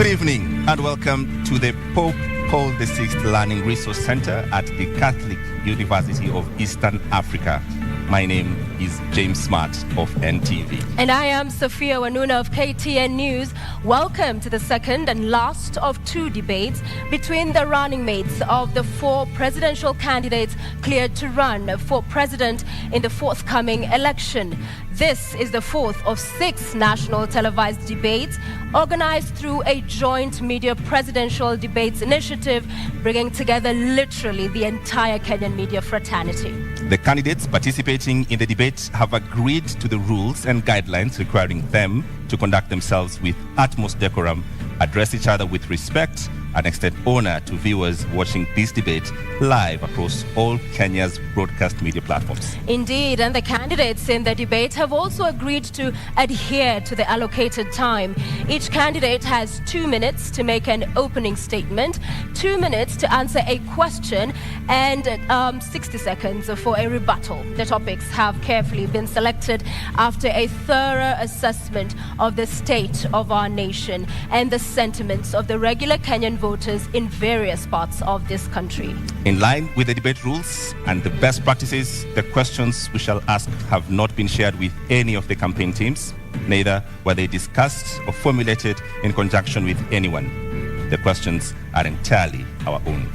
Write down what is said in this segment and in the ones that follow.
evening and welcome to the Pope Paul VI Learning Resource Center at the Catholic University of Eastern Africa. My name is James Smart of NTV. And I am Sophia Wanuna of KTN News. Welcome to the second and last of two debates between the running mates of the four presidential candidates cleared to run for president in the forthcoming election. This is the fourth of 6 national televised debates organized through a joint media presidential debates initiative, bringing together literally the entire Kenyan media fraternity. The candidates participating in the debate have agreed to the rules and guidelines requiring them to conduct themselves with utmost decorum, address each other with respect, and extend honor to viewers watching this debate live across all Kenya's broadcast media platforms. Indeed, and the candidates in the debate have also agreed to adhere to the allocated time. Each candidate has 2 minutes to make an opening statement, 2 minutes to answer a question, and 60 seconds for a rebuttal. The topics have carefully been selected after a thorough assessment of the state of our nation and the sentiments of the regular Kenyan voters in various parts of this country. In line with the debate rules and the best practices, the questions we shall ask have not been shared with any of the campaign teams, neither were they discussed or formulated in conjunction with anyone. The questions are entirely our own.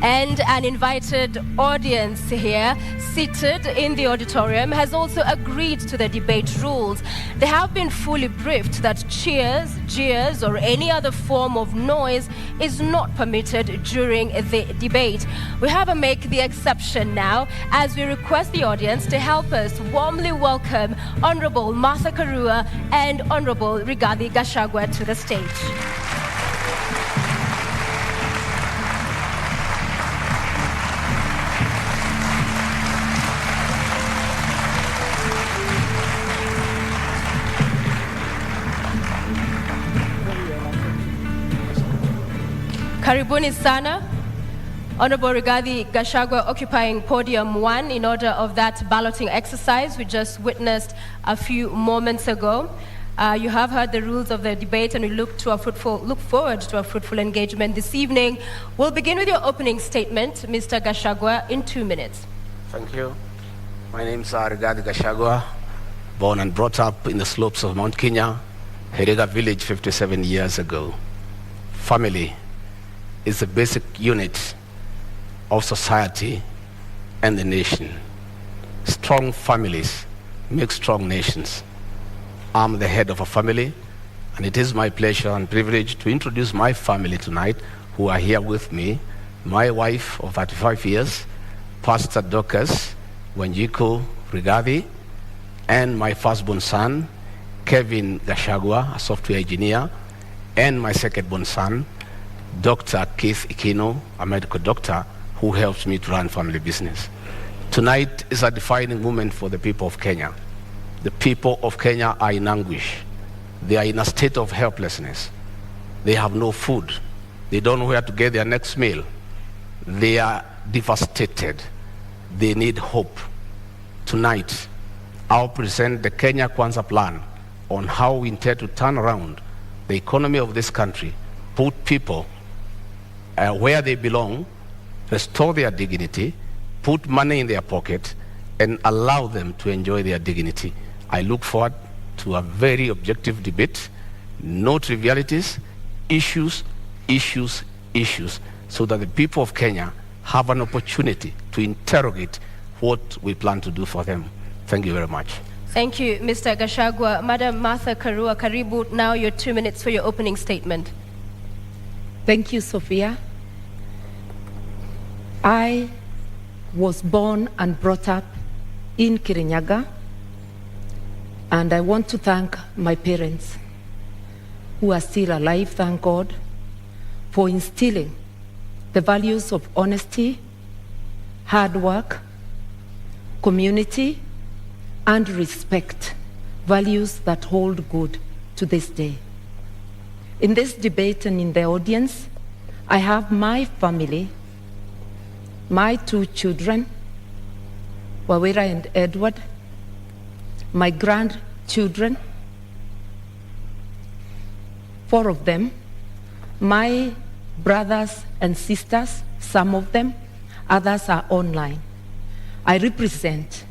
And an invited audience here, seated in the auditorium, has also agreed to the debate rules. They have been fully briefed that cheers, jeers, or any other form of noise is not permitted during the debate. We have to make the exception now as we request the audience to help us warmly welcome Honorable Martha Karua and Honorable Gachagua to the stage. Karibuni sana. Honorable Gachagua occupying podium 1 in order of that balloting exercise we just witnessed a few moments ago. You have heard the rules of the debate and we look forward to a fruitful engagement this evening. We'll begin with your opening statement, Mr. Gachagua, in 2 minutes. Thank you. My name is Gachagua, born and brought up in the slopes of Mount Kenya, Herega village 57 years ago. Family is the basic unit of society and the nation. Strong families make strong nations. I'm the head of a family, and it is my pleasure and privilege to introduce my family tonight, who are here with me. My wife of 35 years, Pastor Dorcas Wanjiku Rigathi, and my firstborn son, Kevin Gachagua, a software engineer, and my secondborn son, Dr. Keith Ikino, a medical doctor who helps me to run family business. Tonight is a defining moment for the people of Kenya. The people of Kenya are in anguish. They are in a state of helplessness. They have no food. They don't know where to get their next meal. They are devastated. They need hope. Tonight, I'll present the Kenya Kwanza plan on how we intend to turn around the economy of this country, put people where they belong, restore their dignity, put money in their pocket, and allow them to enjoy their dignity. I look forward to a very objective debate, no trivialities, issues, so that the people of Kenya have an opportunity to interrogate what we plan to do for them. Thank you very much. Thank you, Mr. Gachagua. Madam Martha Karua, karibu, now your 2 minutes for your opening statement. Thank you, Sophia. I was born and brought up in Kirinyaga, and I want to thank my parents who are still alive, thank God, for instilling the values of honesty, hard work, community, and respect, values that hold good to this day. In this debate and in the audience, I have my family, my 2 children, Wawira and Edward, my grandchildren, 4 of them, my brothers and sisters, some of them, others are online. I represent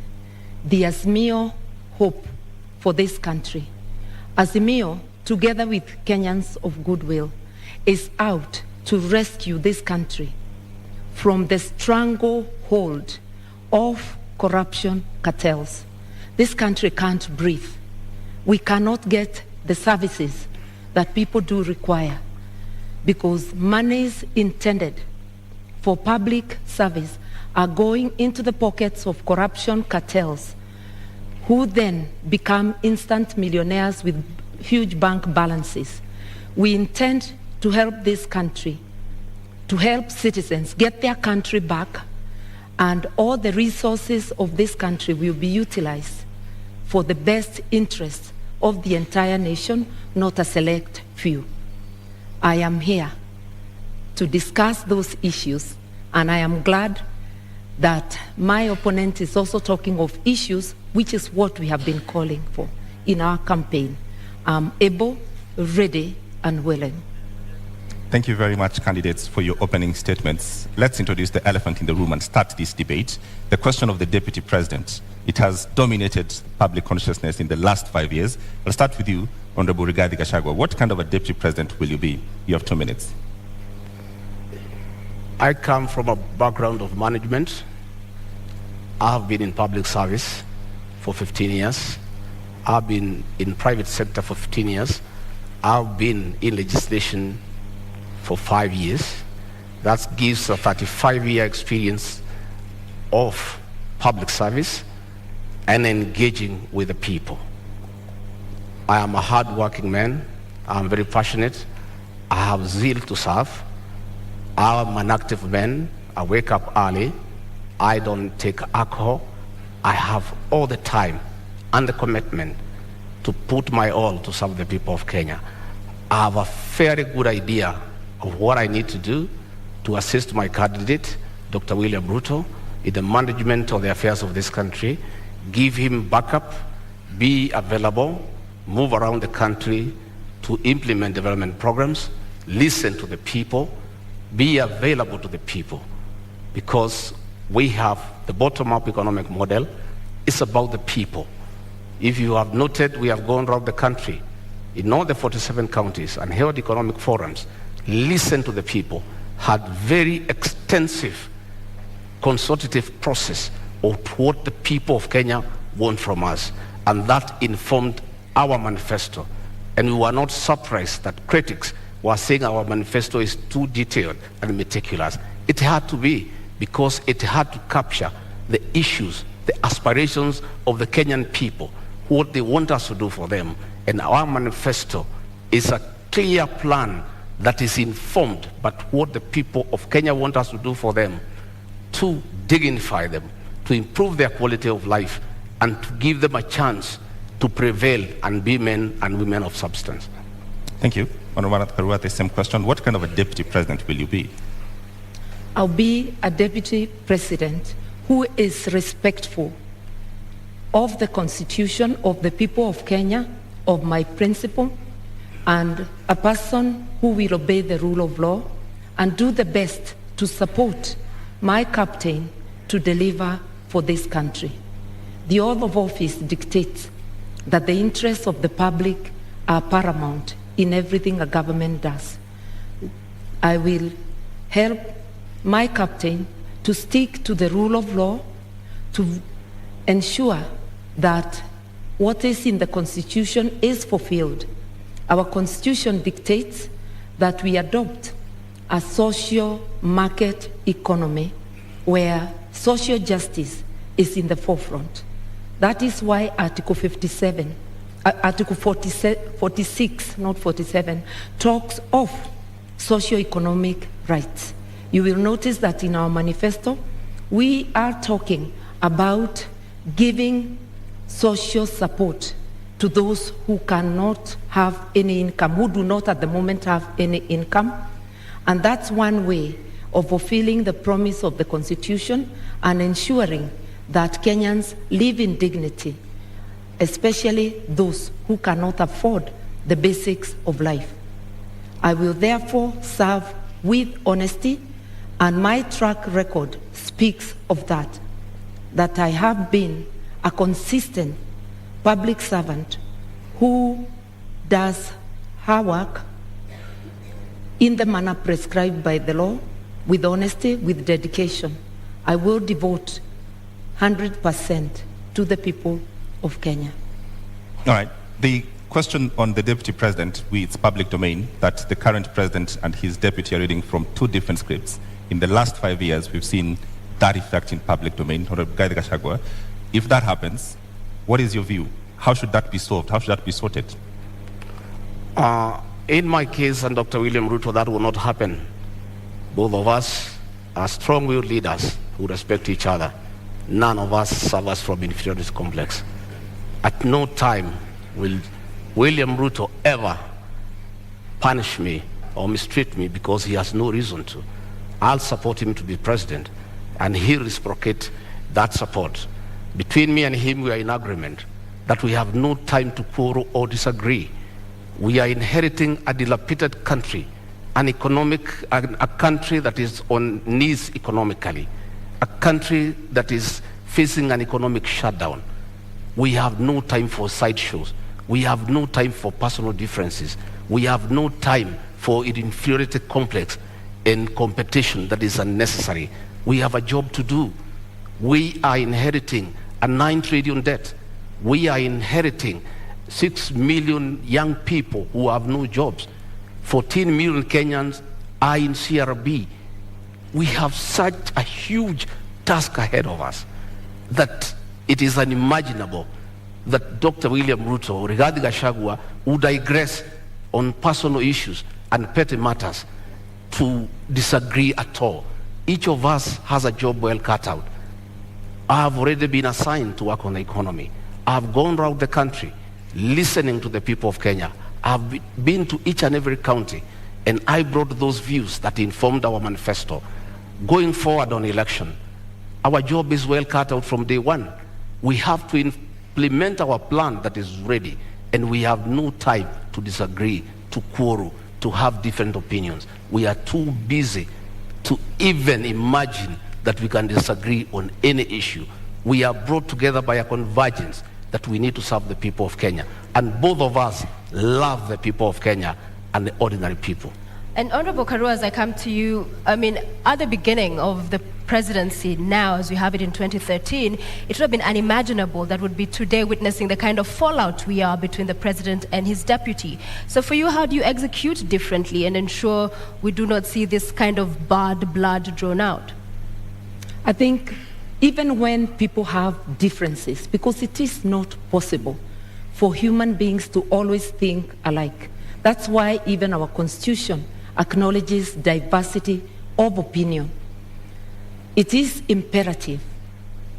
the Azimio hope for this country. Azimio, together with Kenyans of goodwill, is out to rescue this country from the stranglehold of corruption cartels. This country can't breathe. We cannot get the services that people do require because monies intended for public service are going into the pockets of corruption cartels, who then become instant millionaires with huge bank balances. We intend to help this country, to help citizens get their country back, and all the resources of this country will be utilized for the best interests of the entire nation, not a select few. I am here to discuss those issues, and I am glad that my opponent is also talking of issues, which is what we have been calling for in our campaign. I'm able, ready, and willing. Thank you very much, candidates, for your opening statements. Let's introduce the elephant in the room and start this debate. The question of the deputy president. It has dominated public consciousness in the last 5 years. I'll start with you, Honorable Rigathi Gachagua. What kind of a deputy president will you be? You have 2 minutes. I come from a background of management. I have been in public service for 15 years. I've been in private sector for 15 years. I've been in legislation for 5 years. That gives a 35-year experience of public service and engaging with the people. I am a hard-working man. I'm very passionate. I have zeal to serve. I'm an active man. I wake up early. I don't take alcohol. I have all the time and the commitment to put my all to serve the people of Kenya. I have a very good idea of what I need to do to assist my candidate, Dr. William Ruto, in the management of the affairs of this country, give him backup, be available, move around the country to implement development programs, listen to the people, be available to the people, because we have the bottom-up economic model. It's about the people. If you have noted, we have gone around the country in all the 47 counties and held economic forums, listened to the people, had very extensive consultative process of what the people of Kenya want from us, and that informed our manifesto. And we were not surprised that critics were saying our manifesto is too detailed and meticulous. It had to be, because it had to capture the issues, the aspirations of the Kenyan people, what they want us to do for them. And our manifesto is a clear plan that is informed by what the people of Kenya want us to do for them, to dignify them, to improve their quality of life, and to give them a chance to prevail and be men and women of substance. Thank you. Honorable Karua, the same question. What kind of a deputy president will you be? I'll be a deputy president who is respectful of the Constitution, of the people of Kenya, of my principle, and a person who will obey the rule of law and do the best to support my captain to deliver for this country. The oath of office dictates that the interests of the public are paramount in everything a government does. I will help my captain to stick to the rule of law, to ensure that what is in the Constitution is fulfilled. Our Constitution dictates that we adopt a social market economy where social justice is in the forefront. That is why Article 46, not 47, talks of socio-economic rights. You will notice that in our manifesto, we are talking about giving social support to those who cannot have any income, who do not at the moment have any income. And that's one way of fulfilling the promise of the Constitution and ensuring that Kenyans live in dignity, especially those who cannot afford the basics of life. I will therefore serve with honesty, and my track record speaks of that I have been a consistent public servant who does her work in the manner prescribed by the law, with honesty, with dedication. I will devote 100% to the people of Kenya. All right. The question on the deputy president, it's public domain, that the current president and his deputy are reading from two different scripts. In the last 5 years, we've seen that effect in public domain. Gachagua, if that happens, what is your view? How should that be solved? How should that be sorted? In my case and Dr. William Ruto, that will not happen. Both of us are strong-willed leaders who respect each other. None of us suffers from inferiority complex. At no time will William Ruto ever punish me or mistreat me because he has no reason to. I'll support him to be president, and he'll reciprocate that support. Between me and him, we are in agreement that we have no time to quarrel or disagree. We are inheriting a dilapidated country, a country that is on knees economically, a country that is facing an economic shutdown. We have no time for sideshows. We have no time for personal differences. We have no time for an inferiority complex and competition that is unnecessary. We have a job to do. We are inheriting a 9 trillion debt. We are inheriting 6 million young people who have no jobs. 14 million Kenyans are in CRB. We have such a huge task ahead of us that it is unimaginable that Dr. William Ruto or Rigathi Gachagua would digress on personal issues and petty matters to disagree at all. Each of us has a job well cut out. I have already been assigned to work on the economy. I have gone around the country listening to the people of Kenya. I have been to each and every county, and I brought those views that informed our manifesto. Going forward on election, our job is well cut out from day one. We have to implement our plan that is ready, and we have no time to disagree, to quarrel, to have different opinions. We are too busy to even imagine that we can disagree on any issue. We are brought together by a convergence that we need to serve the people of Kenya. And both of us love the people of Kenya and the ordinary people. And Honorable Karua, as I come to you, I mean, at the beginning of the presidency now, as we have it in 2013, it would have been unimaginable that would be today witnessing the kind of fallout we are between the president and his deputy. So for you, how do you execute differently and ensure we do not see this kind of bad blood drawn out? I think even when people have differences, because it is not possible for human beings to always think alike. That's why even our Constitution acknowledges diversity of opinion. It is imperative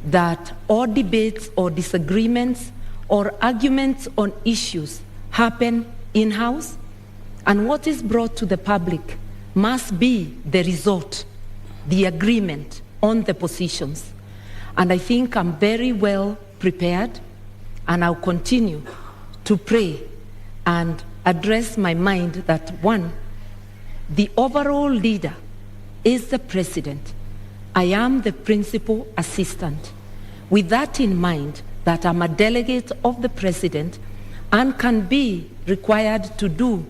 that all debates or disagreements or arguments on issues happen in-house, and what is brought to the public must be the result, the agreement on the positions. And I think I'm very well prepared, and I'll continue to pray and address my mind that, one, the overall leader is the president. I am the principal assistant. With that in mind, that I'm a delegate of the president and can be required to do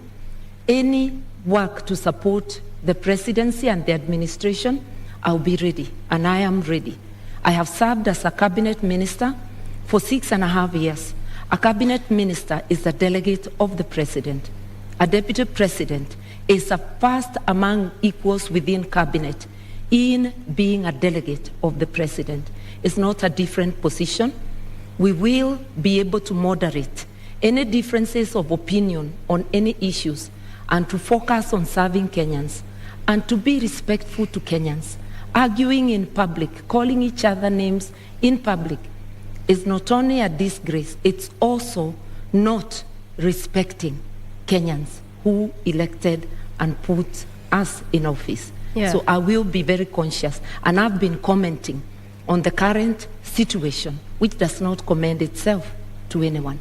any work to support the presidency and the administration, I'll be ready, and I am ready. I have served as a cabinet minister for 6.5 years. A cabinet minister is a delegate of the president. A deputy president is a first among equals within cabinet in being a delegate of the president. It's not a different position. We will be able to moderate any differences of opinion on any issues and to focus on serving Kenyans and to be respectful to Kenyans. Arguing in public, calling each other names in public is not only a disgrace, it's also not respecting Kenyans who elected and put us in office. Yeah. So I will be very conscious, and I've been commenting on the current situation, which does not commend itself to anyone.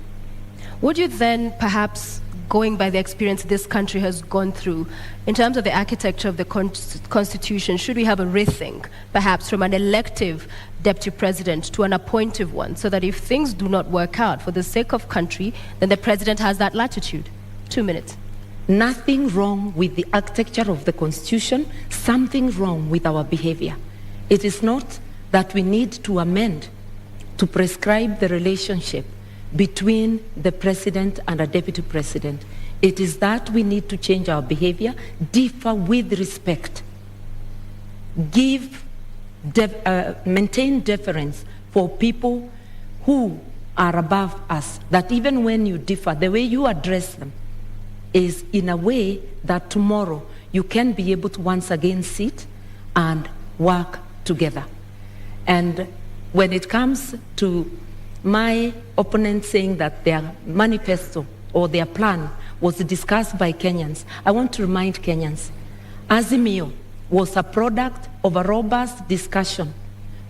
Would you then perhaps going by the experience this country has gone through, in terms of the architecture of the Constitution, should we have a rethink, perhaps from an elective deputy president to an appointive one, so that if things do not work out for the sake of country, then the president has that latitude? 2 minutes. Nothing wrong with the architecture of the Constitution, something wrong with our behavior. It is not that we need to amend to prescribe the relationship between the president and a deputy president. It is that we need to change our behavior, differ with respect, maintain deference for people who are above us, that even when you differ, the way you address them is in a way that tomorrow you can be able to once again sit and work together. And when it comes to my opponent saying that their manifesto or their plan was discussed by Kenyans, I want to remind Kenyans, Azimio was a product of a robust discussion,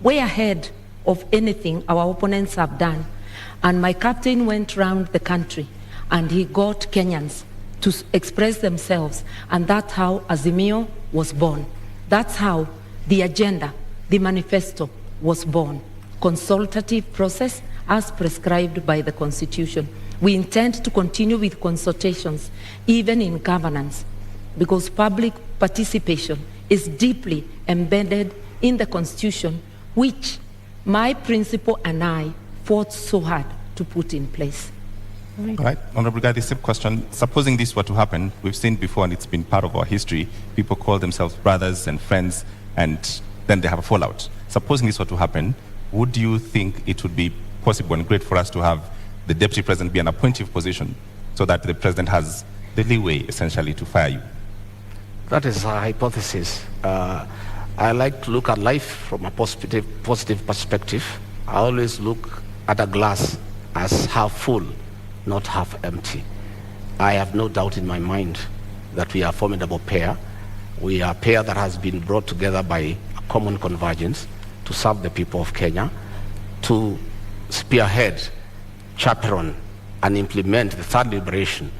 way ahead of anything our opponents have done. And my captain went around the country and he got Kenyans to express themselves, and that's how Azimio was born. That's how the agenda, the manifesto, was born. Consultative process as prescribed by the Constitution. We intend to continue with consultations, even in governance, because public participation is deeply embedded in the Constitution, which my principal and I fought so hard to put in place. All right, Honorable Guy, the same question. Supposing this were to happen, we've seen before, and it's been part of our history, people call themselves brothers and friends, and then they have a fallout. Supposing this were to happen, would you think it would be possible and great for us to have the deputy president be an appointive position so that the president has the leeway, essentially, to fire you? That is a hypothesis. I like to look at life from a positive perspective. I always look at a glass as half full, not half empty. I have no doubt in my mind that we are a formidable pair. We are a pair that has been brought together by a common convergence to serve the people of Kenya, to spearhead, chaperone, and implement the third liberation,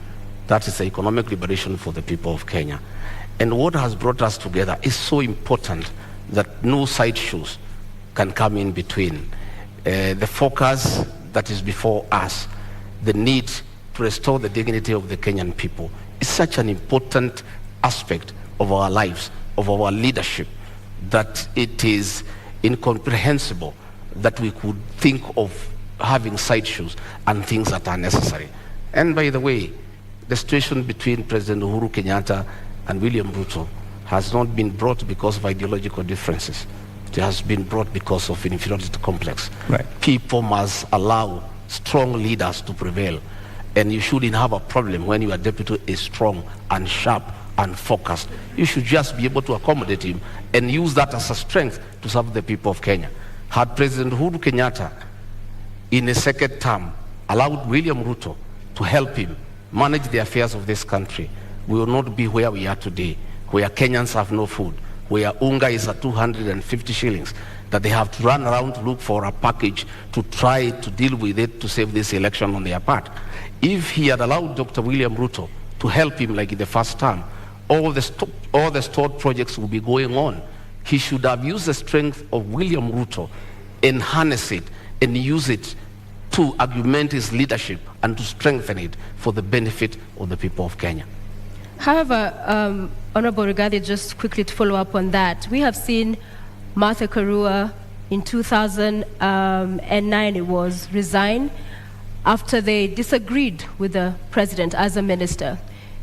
that is the economic liberation for the people of Kenya. And what has brought us together is so important that no sideshows can come in between. The focus that is before us, the need to restore the dignity of the Kenyan people, is such an important aspect of our lives, of our leadership, that it is incomprehensible that we could think of having sideshows and things that are necessary. And by the way, the situation between President Uhuru Kenyatta and William Ruto has not been brought because of ideological differences. It has been brought because of inferiority complex. Right. People must allow strong leaders to prevail. And you shouldn't have a problem when your deputy is strong and sharp and focused. You should just be able to accommodate him and use that as a strength to serve the people of Kenya. Had President Uhuru Kenyatta, in a second term, allowed William Ruto to help him manage the affairs of this country, we will not be where we are today, where Kenyans have no food, where unga is at 250 shillings, that they have to run around to look for a package to try to deal with it to save this election on their part. If he had allowed Dr. William Ruto to help him like in the first term, all the stored projects will be going on. He should have used the strength of William Ruto and harness it and use it to augment his leadership and to strengthen it for the benefit of the people of Kenya. However, Honorable Rigathi, just quickly to follow up on that, we have seen Martha Karua in 2009, it was, resign after they disagreed with the president as a minister.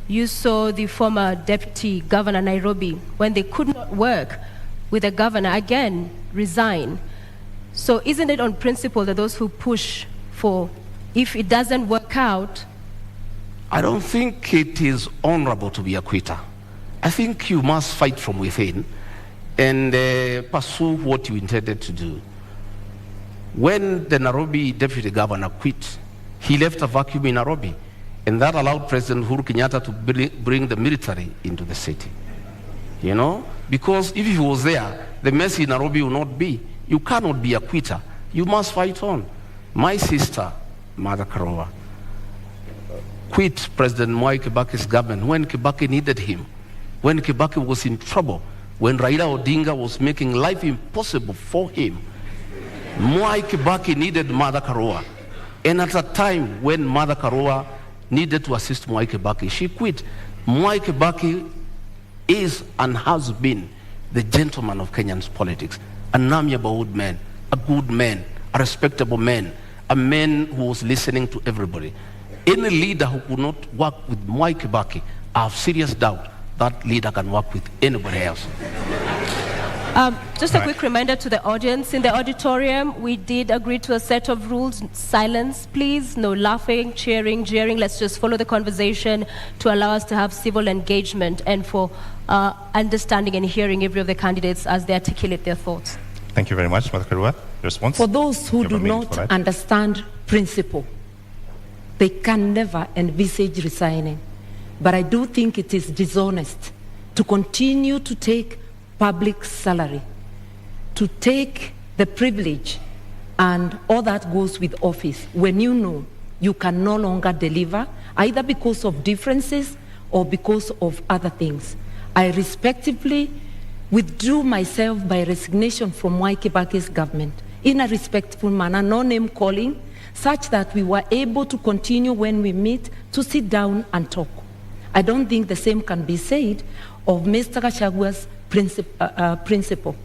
You saw the former deputy governor Nairobi, when they could not work with the governor, again resign. So isn't it on principle that those who push for, if it doesn't work out? I don't think it is honorable to be a quitter. I think you must fight from within and pursue what you intended to do. When the Nairobi deputy governor quit, he left a vacuum in Nairobi, and that allowed President Uhuru Kenyatta to bring the military into the city. You know, because if he was there, the mess in Nairobi will not be. You cannot be a quitter. You must fight on. My sister, Mother Karua, quit President Mwai Kibaki's government when Kibaki needed him, when Kibaki was in trouble, when Raila Odinga was making life impossible for him. Mwai Kibaki needed Mother Karua. And at a time when Mother Karua needed to assist Mwai Kibaki, she quit. Mwai Kibaki is and has been the gentleman of Kenyan politics, an amiable old man, a good man, a respectable man, a man who was listening to everybody. Any leader who could not work with Mwai Kibaki, I have serious doubt that leader can work with anybody else. Just a quick reminder to the audience. In the auditorium, we did agree to a set of rules. Silence, please. No laughing, cheering, jeering. Let's just follow the conversation to allow us to have civil engagement and for understanding and hearing every of the candidates as they articulate their thoughts. Thank you very much, Mother Karua. Response? For those who do not understand principle, they can never envisage resigning. But I do think it is dishonest to continue to take public salary, to take the privilege and all that goes with office when you know you can no longer deliver, either because of differences or because of other things. I respectively withdrew myself by resignation from Mwai Kibaki's government in a respectful manner, no name calling, such that we were able to continue when we meet to sit down and talk. I don't think the same can be said of Mr. Gachagua's principle.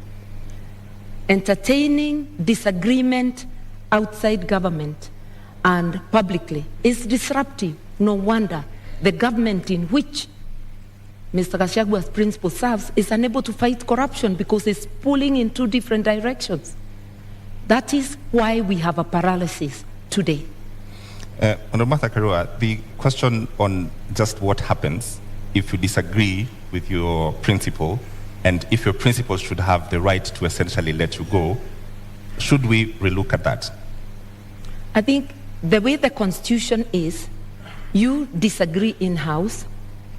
Entertaining disagreement outside government and publicly is disruptive. No wonder the government in which Mr. Gachagua's principle serves is unable to fight corruption because it's pulling in two different directions. That is why we have a paralysis today. Honorable Martha Karua, the question on just what happens if you disagree with your principle and if your principle should have the right to essentially let you go, should we relook at that? I think the way the Constitution is, you disagree in-house,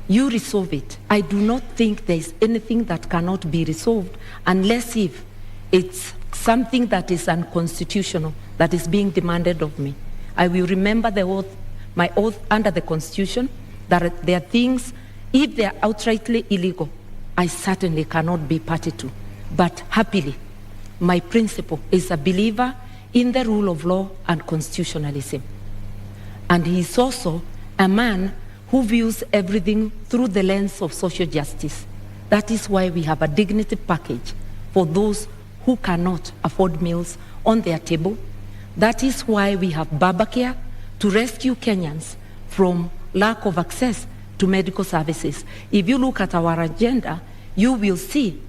you resolve it. I do not think there is anything that cannot be resolved unless if it's something that is unconstitutional that is being demanded of me. I will remember the oath, my oath under the Constitution, that there are things, if they are outrightly illegal, I certainly cannot be party to. But happily, my principle is a believer in the rule of law and constitutionalism. And he is also a man who views everything through the lens of social justice. That is why we have a dignity package for those who cannot afford meals on their table. That is why we have Babacare to rescue Kenyans from lack of access to medical services. If you look at our agenda, you will see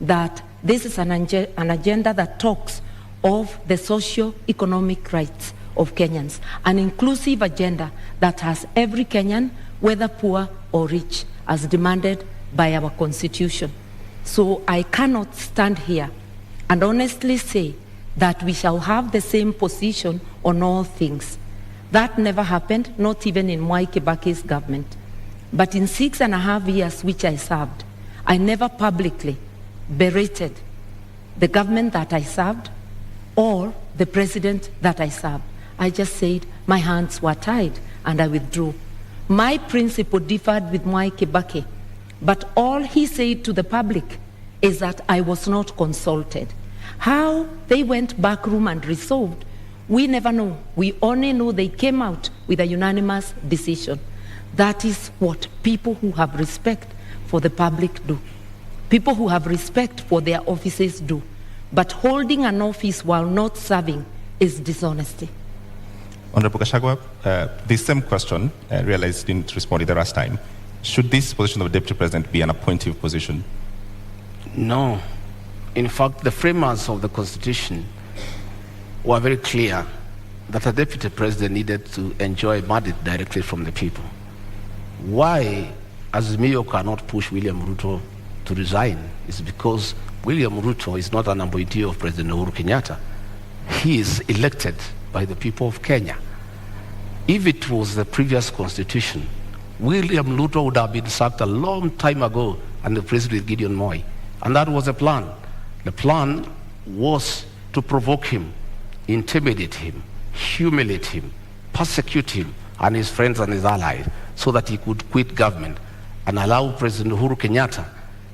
that this is an agenda that talks of the socio-economic rights of Kenyans, an inclusive agenda that has every Kenyan, whether poor or rich, as demanded by our Constitution. So I cannot stand here and honestly say that we shall have the same position on all things. That never happened, not even in Mwai Kibaki's government. But in 6.5 years which I served, I never publicly berated the government that I served or the president that I served. I just said my hands were tied and I withdrew. My principle differed with Mwai Kibaki, but all he said to the public is that I was not consulted. How they went back room and resolved, we never know. We only know they came out with a unanimous decision. That is what people who have respect for the public do. People who have respect for their offices do. But holding an office while not serving is dishonesty. Honorable Gachagua, the same question, I realized you didn't respond the last time. Should this position of Deputy President be an appointive position? No. In fact, the framers of the Constitution were very clear that a Deputy President needed to enjoy mandate directly from the people. Why Azimio cannot push William Ruto to resign is because William Ruto is not an appointee of President Uhuru Kenyatta. He is elected by the people of Kenya. If it was the previous constitution, William Ruto would have been sacked a long time ago under President Gideon Moi. And that was the plan. The plan was to provoke him, intimidate him, humiliate him, persecute him, and his friends and his allies so that he could quit government and allow President Uhuru Kenyatta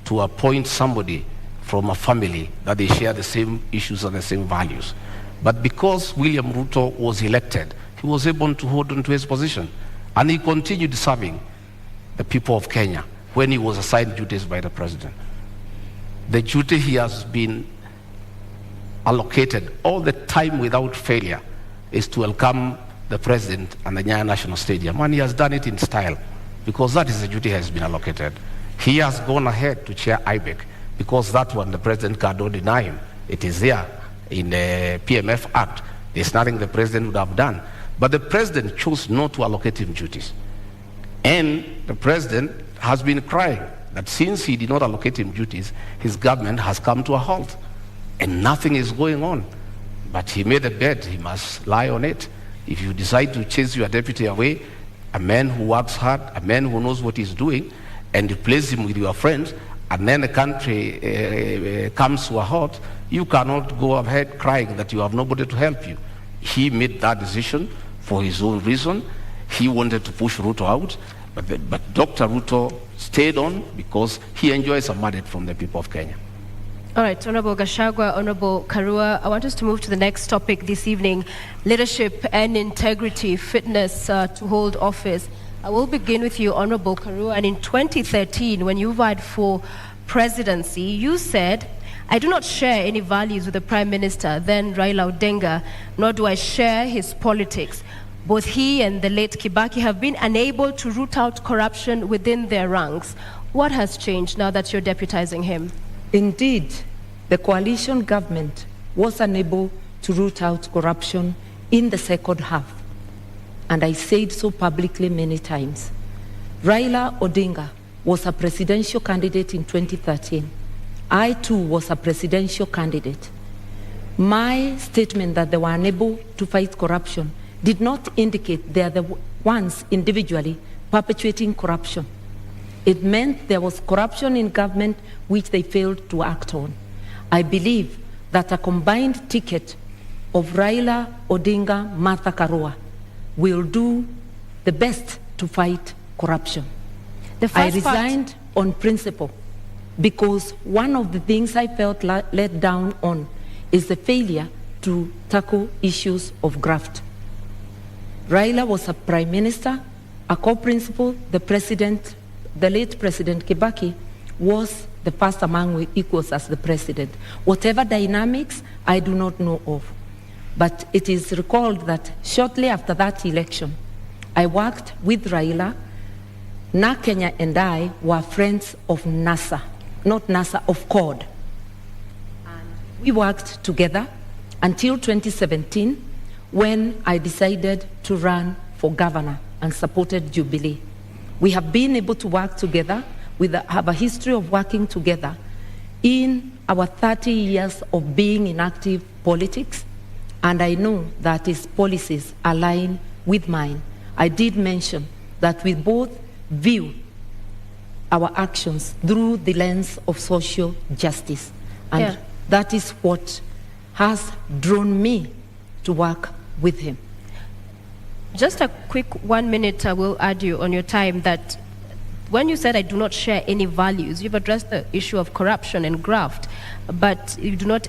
to appoint somebody from a family that they share the same issues and the same values. But because William Ruto was elected, he was able to hold on to his position. And he continued serving the people of Kenya when he was assigned duties by the president. The duty he has been allocated all the time without failure is to welcome the president and the Nyayo National Stadium. And he has done it in style because that is the duty he has been allocated. He has gone ahead to chair IBEC because that one the president cannot deny him. It is there in the PMF Act. There's nothing the president would have done. But the president chose not to allocate him duties. And the president has been crying that since he did not allocate him duties, his government has come to a halt. And nothing is going on. But he made a bed, he must lie on it. If you decide to chase your deputy away, a man who works hard, a man who knows what he's doing, and replace him with your friends, and then the country comes to a halt, you cannot go ahead crying that you have nobody to help you. He made that decision for his own reason. He wanted to push Ruto out, but Dr. Ruto stayed on because he enjoys a mandate from the people of Kenya. All right, Honorable Gachagua, Honorable Karua, I want us to move to the next topic this evening, leadership and integrity, fitness to hold office. I will begin with you, Honorable Karua. And in 2013, when you vied for presidency, you said, I do not share any values with the Prime Minister, then Raila Odinga, nor do I share his politics. Both he and the late Kibaki have been unable to root out corruption within their ranks. What has changed now that you're deputizing him? Indeed, the coalition government was unable to root out corruption in the second half. And I said so publicly many times. Raila Odinga was a presidential candidate in 2013. I too was a presidential candidate. My statement that they were unable to fight corruption did not indicate they are the ones individually perpetuating corruption. It meant there was corruption in government which they failed to act on. I believe that a combined ticket of Raila Odinga, Martha Karua will do the best to fight corruption. I resigned on principle because one of the things I felt let down on is the failure to tackle issues of graft. Raila was a prime minister, a co-principal, the president, the late President Kibaki was the first among equals as the president. Whatever dynamics, I do not know of. But it is recalled that shortly after that election, I worked with Raila. Na Kenya and I were friends of NASA, not NASA, of CORD. And we worked together until 2017 when I decided to run for governor and supported Jubilee. We have been able to work together, have a history of working together in our 30 years of being in active politics, and I know that his policies align with mine. I did mention that we both view our actions through the lens of social justice, and that is what has drawn me to work with him. Just a quick 1 minute, I will add you on your time that when you said I do not share any values, you've addressed the issue of corruption and graft, but you do not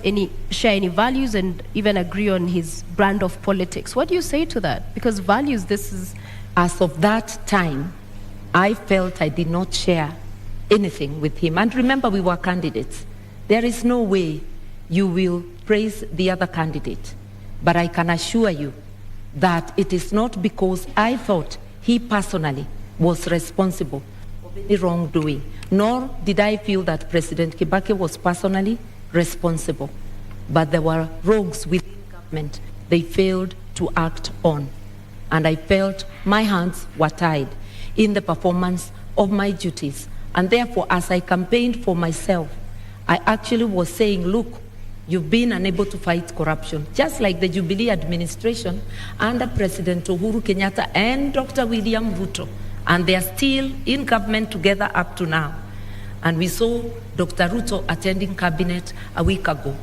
share any values and even agree on his brand of politics. What do you say to that? Because values, this is... As of that time, I felt I did not share anything with him. And remember, we were candidates. There is no way you will praise the other candidate. But I can assure you that it is not because I thought he personally was responsible of any wrongdoing, nor did I feel that President Kibaki was personally responsible. But there were rogues within government they failed to act on. And I felt my hands were tied in the performance of my duties. And therefore, as I campaigned for myself, I actually was saying, look, you've been unable to fight corruption, just like the Jubilee administration under President Uhuru Kenyatta and Dr. William Ruto. And they are still in government together up to now. And we saw Dr. Ruto attending cabinet a week ago.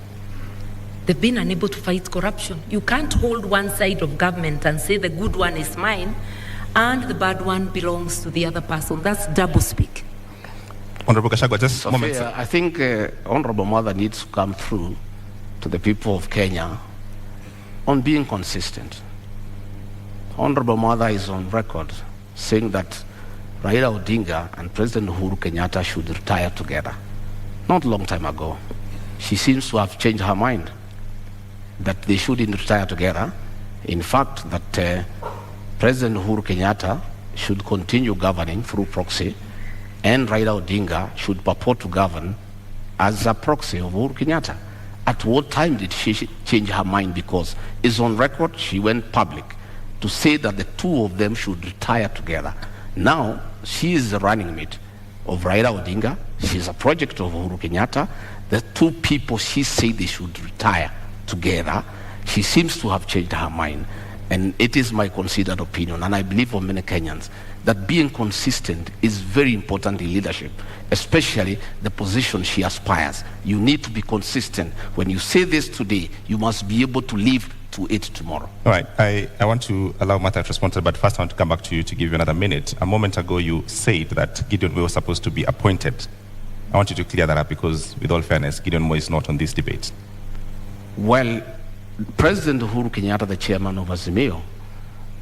They've been unable to fight corruption. You can't hold one side of government and say the good one is mine, and the bad one belongs to the other person. That's double speak. Honorable Gachagua, just a moment. Sophia, I think Honorable Mother needs to come through to the people of Kenya on being consistent. Honorable Mother is on record saying that Raila Odinga and President Uhuru Kenyatta should retire together. Not a long time ago. She seems to have changed her mind that they shouldn't retire together. In fact, that President Uhuru Kenyatta should continue governing through proxy, and Raila Odinga should purport to govern as a proxy of Uhuru Kenyatta. At what time did she change her mind? Because it's on record, she went public to say that the two of them should retire together. Now, she is the running mate of Raila Odinga. She's a project of Uhuru Kenyatta. The two people, she said they should retire together. She seems to have changed her mind. And it is my considered opinion, and I believe of many Kenyans, that being consistent is very important in leadership, especially the position she aspires. You need to be consistent. When you say this today, you must be able to live to it tomorrow. All right, I want to allow Martha to respond to that, but first I want to come back to you to give you another minute. A moment ago, you said that Gideon Moi was supposed to be appointed. I want you to clear that up because, with all fairness, Gideon Moi is not on this debate. Well, President Uhuru Kenyatta, the chairman of Azimio,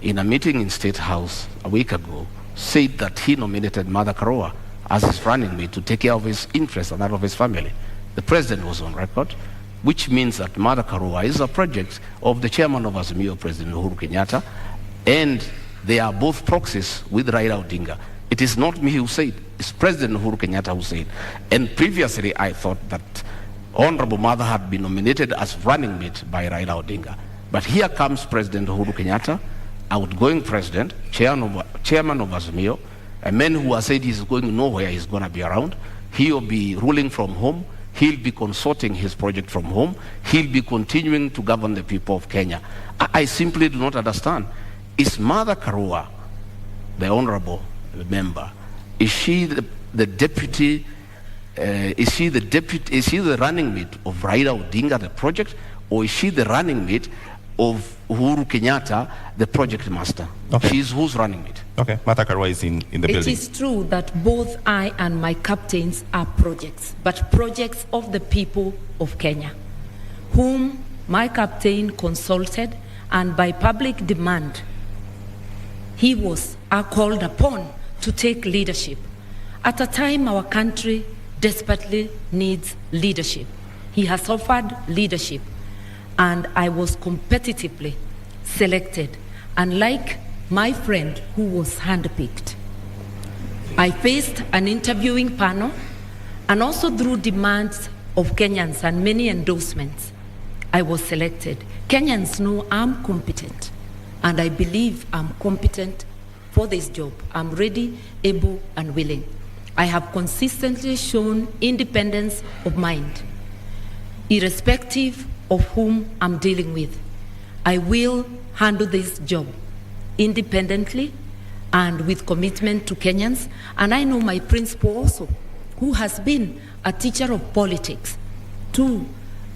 in a meeting in State House a week ago, said that he nominated Mother Karua as his running mate to take care of his interests and that of his family. The president was on record, which means that Mother Karua is a project of the chairman of Azimio, President Uhuru Kenyatta, and they are both proxies with Raila Odinga. It is not me who said, it's President Uhuru Kenyatta who said. And previously I thought that Honorable Mother had been nominated as running mate by Raila Odinga. But here comes President Uhuru Kenyatta, outgoing president, chairman of Azimio, a man who has said he's going nowhere, he's going to be around. He'll be ruling from home. He'll be consorting his project from home. He'll be continuing to govern the people of Kenya. I simply do not understand. Is Mother Karua, the honorable member, is she the deputy? Is she the running mate of Raila Odinga, the project, or is she the running mate of Uhuru Kenyatta, the project master? Okay. She's who's running mate? Okay, Martha Karua is in the building. It is true that both I and my captains are projects, but projects of the people of Kenya, whom my captain consulted, and by public demand, he was called upon to take leadership. At a time our country desperately needs leadership. He has offered leadership, and I was competitively selected. And like my friend who was handpicked, I faced an interviewing panel, and also through demands of Kenyans and many endorsements, I was selected. Kenyans know I'm competent, and I believe I'm competent for this job. I'm ready, able, and willing. I have consistently shown independence of mind, irrespective of whom I'm dealing with. I will handle this job independently and with commitment to Kenyans. And I know my principal also, who has been a teacher of politics to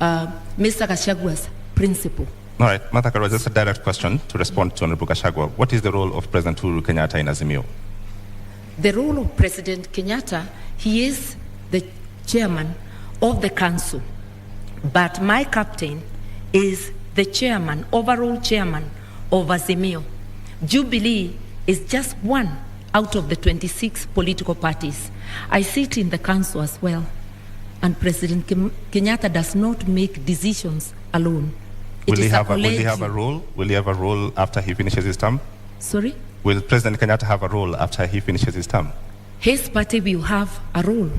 Mr. Gachagua's principal. All right, Martha Karua, just a direct question to respond to Honorable Gachagua. What is the role of President Uhuru Kenyatta in Azimio? The role of President Kenyatta, he is the chairman of the council, but my captain is the chairman, overall chairman of Azimio. Jubilee is just one out of the 26 political parties. I sit in the council as well, and President Kenyatta does not make decisions alone. Will he have a role? Will he have a role after he finishes his term? Sorry? Will President Kenyatta have a role after he finishes his term? His party will have a role.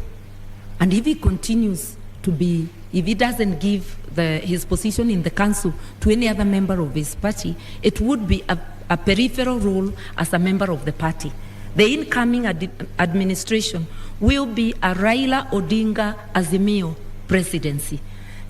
And if he continues to be, if he doesn't give his position in the council to any other member of his party, it would be a peripheral role as a member of the party. The incoming administration will be a Raila Odinga Azimio presidency.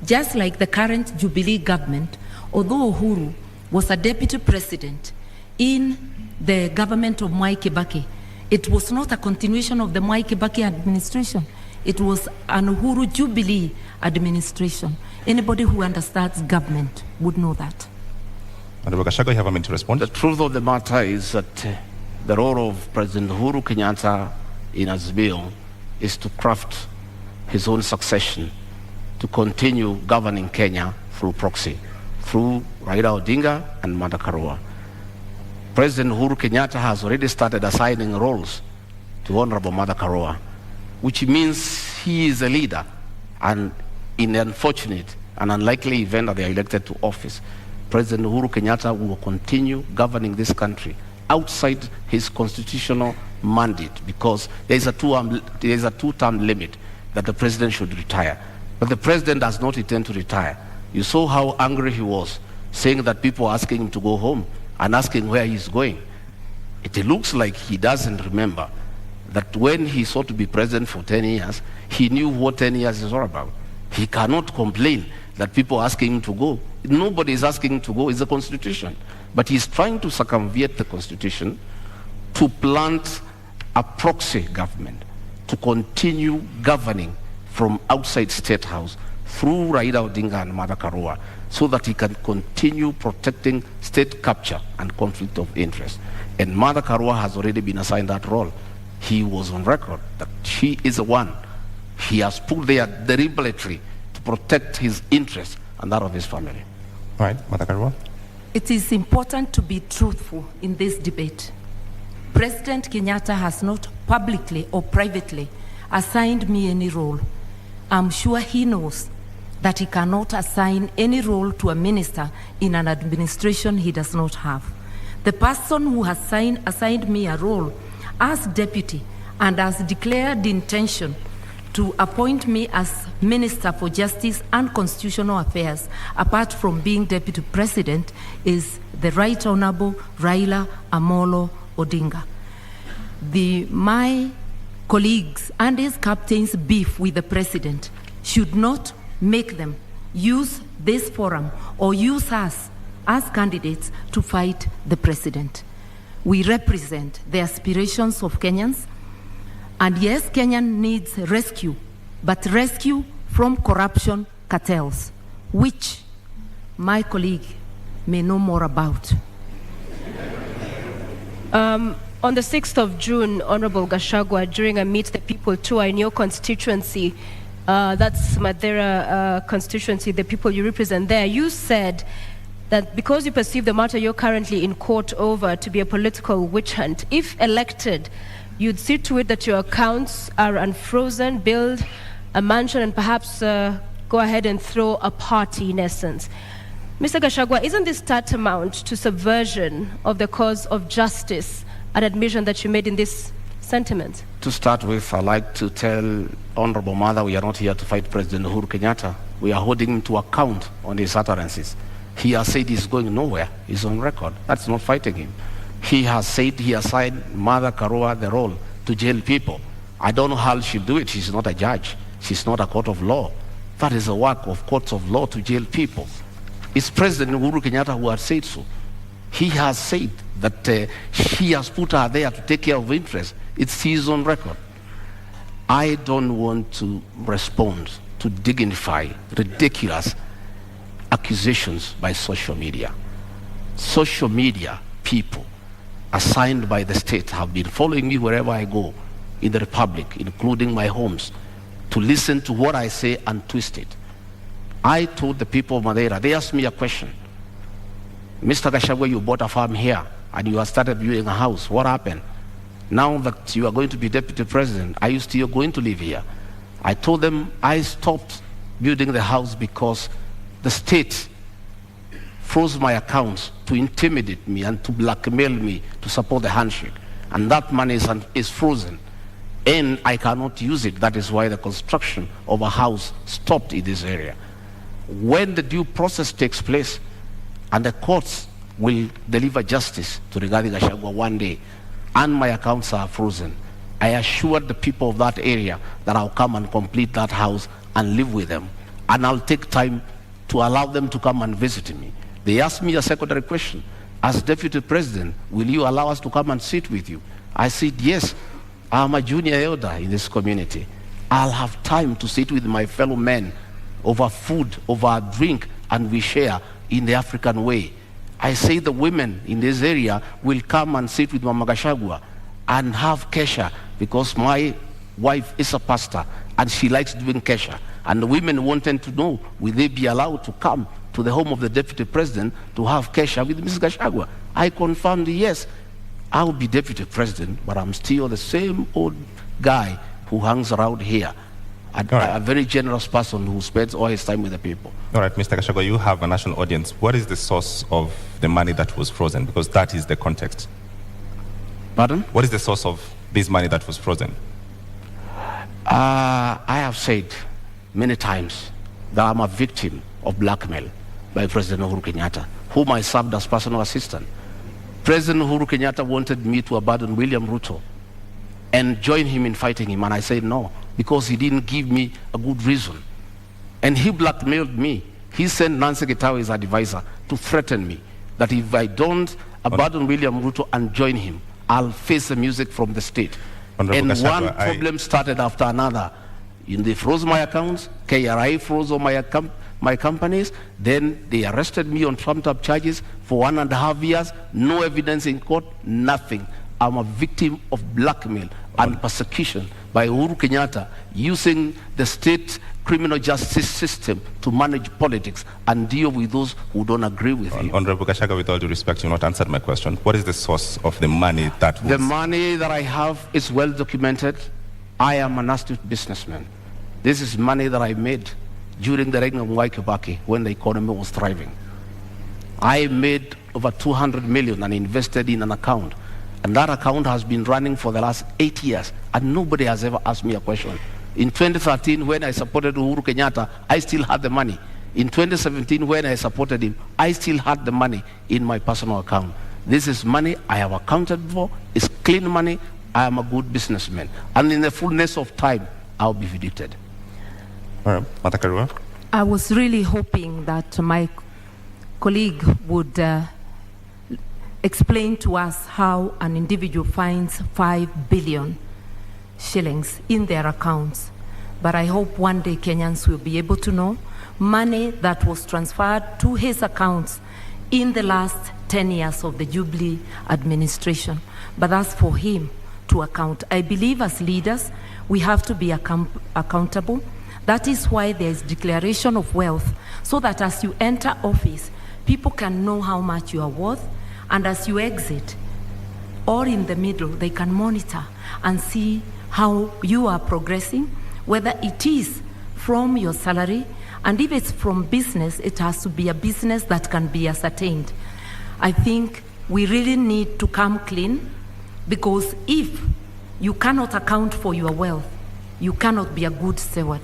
Just like the current Jubilee government, although Uhuru was a deputy president in the government of Mwai Kibaki, it was not a continuation of the Mwai Kibaki administration. It was an Uhuru Jubilee administration. Anybody who understands government would know that. Honorable Gachagua, you have a minute to respond. The truth of the matter is that the role of President Uhuru Kenyatta in Azimio is to craft his own succession, to continue governing Kenya through proxy, through Raila Odinga and Martha Karua. President Uhuru Kenyatta has already started assigning roles to Honorable Martha Karua, which means he is a leader, and in the unfortunate and unlikely event that they are elected to office, President Uhuru Kenyatta will continue governing this country outside his constitutional mandate, because there is a two-term limit that the president should retire. But the president does not intend to retire. You saw how angry he was, saying that people are asking him to go home and asking where he's going. It looks like he doesn't remember that when he sought to be president for 10 years, he knew what 10 years is all about. He cannot complain that people are asking him to go. Nobody is asking him to go. It's the Constitution. But he's trying to circumvent the Constitution to plant a proxy government, to continue governing from outside State House through Raila Odinga and Martha Karua, so that he can continue protecting state capture and conflict of interest. And Martha Karua has already been assigned that role. He was on record that she is the one he has put there deliberately to protect his interests and that of his family. All right, Martha Karua. It is important to be truthful in this debate. President Kenyatta has not publicly or privately assigned me any role. I'm sure he knows that he cannot assign any role to a minister in an administration he does not have. The person who has assigned me a role as deputy and has declared the intention to appoint me as Minister for Justice and Constitutional Affairs, apart from being Deputy President, is the Right Honorable Raila Amolo Odinga. My colleagues and his captains' beef with the President should not make them use this forum or use us as candidates to fight the President. We represent the aspirations of Kenyans, and yes, Kenya needs rescue, but rescue from corruption cartels, which my colleague may know more about. On the 6th of June, Honorable Gachagua, during a Meet the People tour in your constituency, that's Madeira constituency, the people you represent there, you said that because you perceive the matter you're currently in court over to be a political witch hunt, if elected, you'd see to it that your accounts are unfrozen, build a mansion, and perhaps go ahead and throw a party in essence. Mr. Gachagua, isn't this tantamount to subversion of the cause of justice, an admission that you made in this sentiment? To start with, I'd like to tell Honorable Mother we are not here to fight President Uhuru Kenyatta. We are holding him to account on his utterances. He has said he's going nowhere. He's on record. That's not fighting him. He has said he assigned Martha Karua the role to jail people. I don't know how she'll do it. She's not a judge. She's not a court of law. That is the work of courts of law, to jail people. It's President Uhuru Kenyatta who has said so. He has said that he has put her there to take care of interests. It's his own record. I don't want to respond to dignify ridiculous accusations by social media. Social media people assigned by the state have been following me wherever I go in the Republic, including my homes, to listen to what I say and twist it. I told the people of Madeira, they asked me a question. Mr. Gachagua, you bought a farm here and you have started building a house. What happened? Now that you are going to be deputy president, are you still going to live here? I told them I stopped building the house because the state froze my accounts to intimidate me and to blackmail me to support the handshake. And that money is frozen. And I cannot use it. That is why the construction of a house stopped in this area. When the due process takes place and the courts will deliver justice to Rigathi Gachagua one day, and my accounts are frozen, I assured the people of that area that I'll come and complete that house and live with them. And I'll take time to allow them to come and visit me. They asked me a secondary question. As deputy president, will you allow us to come and sit with you? I said, yes. I'm a junior elder in this community. I'll have time to sit with my fellow men over food, over a drink, and we share in the African way. I say the women in this area will come and sit with Mama Gachagua and have kesha, because my wife is a pastor and she likes doing kesha. And the women wanted to know, will they be allowed to come to the home of the deputy president to have kesha with Mrs. Gachagua? I confirmed yes, I will be deputy president, but I'm still the same old guy who hangs around here. A very generous person who spends all his time with the people. All right, Mr. Gachagua, you have a national audience. What is the source of the money that was frozen? Because that is the context. Pardon? What is the source of this money that was frozen? I have said many times that I'm a victim of blackmail by President Uhuru Kenyatta, whom I served as personal assistant. President Uhuru Kenyatta wanted me to abandon William Ruto and join him in fighting him, and I said no, because he didn't give me a good reason. And he blackmailed me. He sent Nancy Gitau, his advisor, to threaten me that if I don't abandon William Ruto and join him, I'll face the music from the state. Honorable And Gachagua, one problem started after another. They froze my accounts, KRI froze all my companies, then they arrested me on trumped-up charges for 1.5 years, no evidence in court, nothing. I'm a victim of blackmail and persecution by Uhuru Kenyatta using the state criminal justice system to manage politics and deal with those who don't agree with him. Honorable Gachagua, with all due respect, you not answered my question. What is the source of the money that was... The money that I have is well documented. I am an astute businessman. This is money that I made during the reign of Mwai Kibaki when the economy was thriving. I made over 200 million and invested in an account. And that account has been running for the last 8 years, and nobody has ever asked me a question. In 2013, when I supported Uhuru Kenyatta, I still had the money. In 2017, when I supported him, I still had the money in my personal account. This is money I have accounted for. It's clean money. I am a good businessman. And in the fullness of time, I'll be vindicated. All right, Mata Karua. I was really hoping that my colleague would explain to us how an individual finds 5 billion shillings in their accounts. But I hope one day Kenyans will be able to know money that was transferred to his accounts in the last 10 years of the Jubilee administration. But that's for him to account. I believe as leaders, we have to be accountable. That is why there is declaration of wealth, so that as you enter office, people can know how much you are worth, and as you exit, or in the middle, they can monitor and see how you are progressing, whether it is from your salary, and if it's from business, it has to be a business that can be ascertained. I think we really need to come clean, because if you cannot account for your wealth, you cannot be a good steward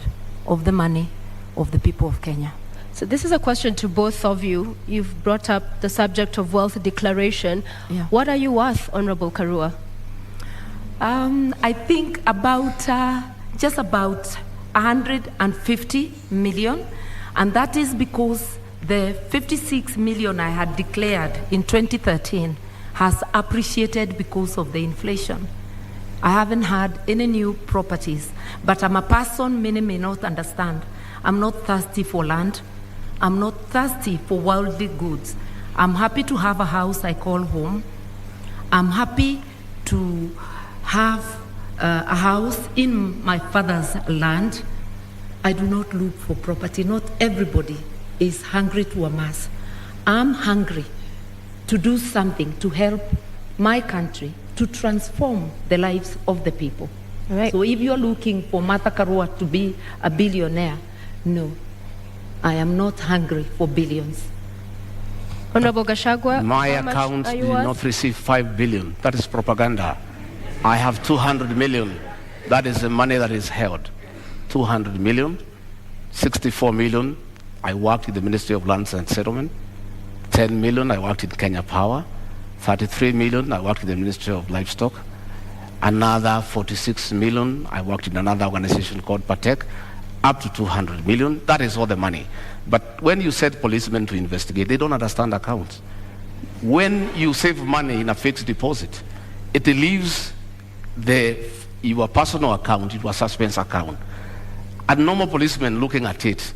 of the money of the people of Kenya. So this is a question to both of you. You've brought up the subject of wealth declaration. Yeah. What are you worth, Honorable Karua? I think about just about 150 million, and that is because the 56 million I had declared in 2013 has appreciated because of the inflation. I haven't had any new properties, but I'm a person many may not understand. I'm not thirsty for land. I'm not thirsty for worldly goods. I'm happy to have a house I call home. I'm happy to have a house in my father's land. I do not look for property. Not everybody is hungry to amass. I'm hungry to do something to help my country to transform the lives of the people. All right. So if you're looking for Martha Karua to be a billionaire, no, I am not hungry for billions. Honorable Gachagua, My how much account are did you worth? not receive 5 billion. That is propaganda. I have 200 million. That is the money that is held. 200 million, 64 million. I worked in the Ministry of Lands and Settlement. 10 million, I worked in Kenya Power. 33 million, I worked in the Ministry of Livestock. Another 46 million, I worked in another organization called Patek. Up to 200 million, that is all the money. But when you set policemen to investigate, they don't understand accounts. When you save money in a fixed deposit, it leaves your personal account into a suspense account. A normal policeman looking at it,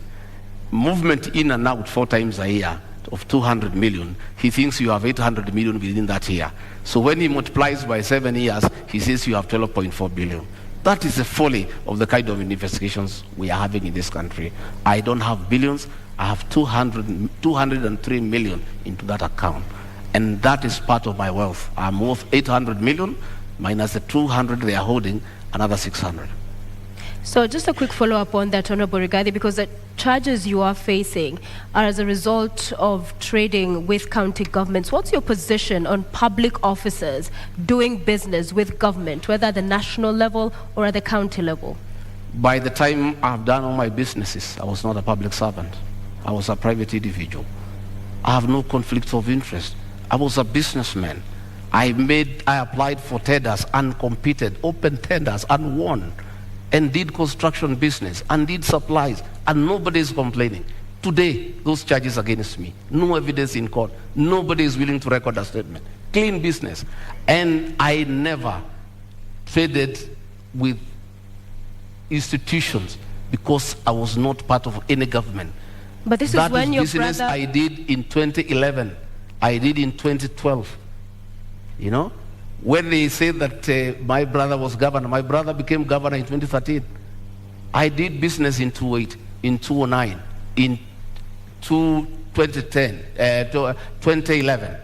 movement in and out 4 times a year, of 200 million, he thinks you have 800 million within that year. So when he multiplies by 7 years, he says you have 12.4 billion. That is the folly of the kind of investigations we are having in this country. I don't have billions. I have 203 million into that account. And that is part of my wealth. I'm worth 800 million minus the 200 they are holding, another 600. So just a quick follow-up on that, Honorable Rigathi, because the charges you are facing are as a result of trading with county governments. What's your position on public officers doing business with government, whether at the national level or at the county level? By the time I've done all my businesses, I was not a public servant. I was a private individual. I have no conflict of interest. I was a businessman. I applied for tenders and competed, open tenders and won, and did construction business and did supplies, and nobody is complaining. Today, those charges against me, no evidence in court, nobody is willing to record a statement. Clean business. And I never traded with institutions because I was not part of any government. But this is when your business brother... I did in 2011, I did in 2012. You know, when they say that my brother was governor, my brother became governor in 2013. I did business in 2008, in 2009, in 2010, 2011.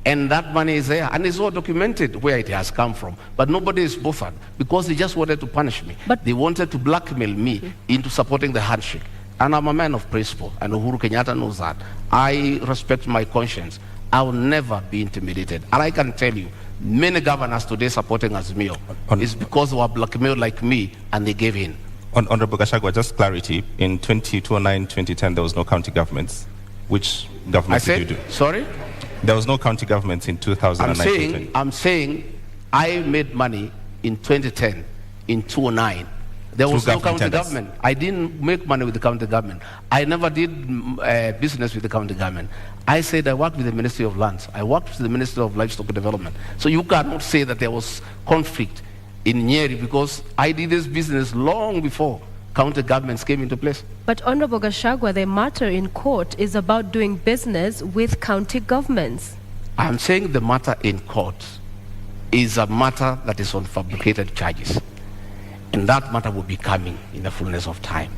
And that money is there, and it's all documented where it has come from. But nobody is bothered because they just wanted to punish me. But they wanted to blackmail me into supporting the handshake. And I'm a man of principle, and Uhuru Kenyatta knows that. I respect my conscience. I will never be intimidated. And I can tell you, many governors today supporting Azimio is because they were blackmailed like me, and they gave in. Honorable Gachagua, just clarity. In 2009, 2010, there was no county governments. Which governments did you do? Sorry? There was no county governments in 2009. I'm saying I made money in 2010, in 2009. There was no county government. I didn't make money with the county government. I never did business with the county government. I said I worked with the Ministry of Lands. I worked with the Ministry of Livestock Development. So you cannot say that there was conflict in Nyeri because I did this business long before county governments came into place. But Honorable Gachagua, the matter in court is about doing business with county governments. I'm saying the matter in court is a matter that is on fabricated charges. And that matter will be coming in the fullness of time.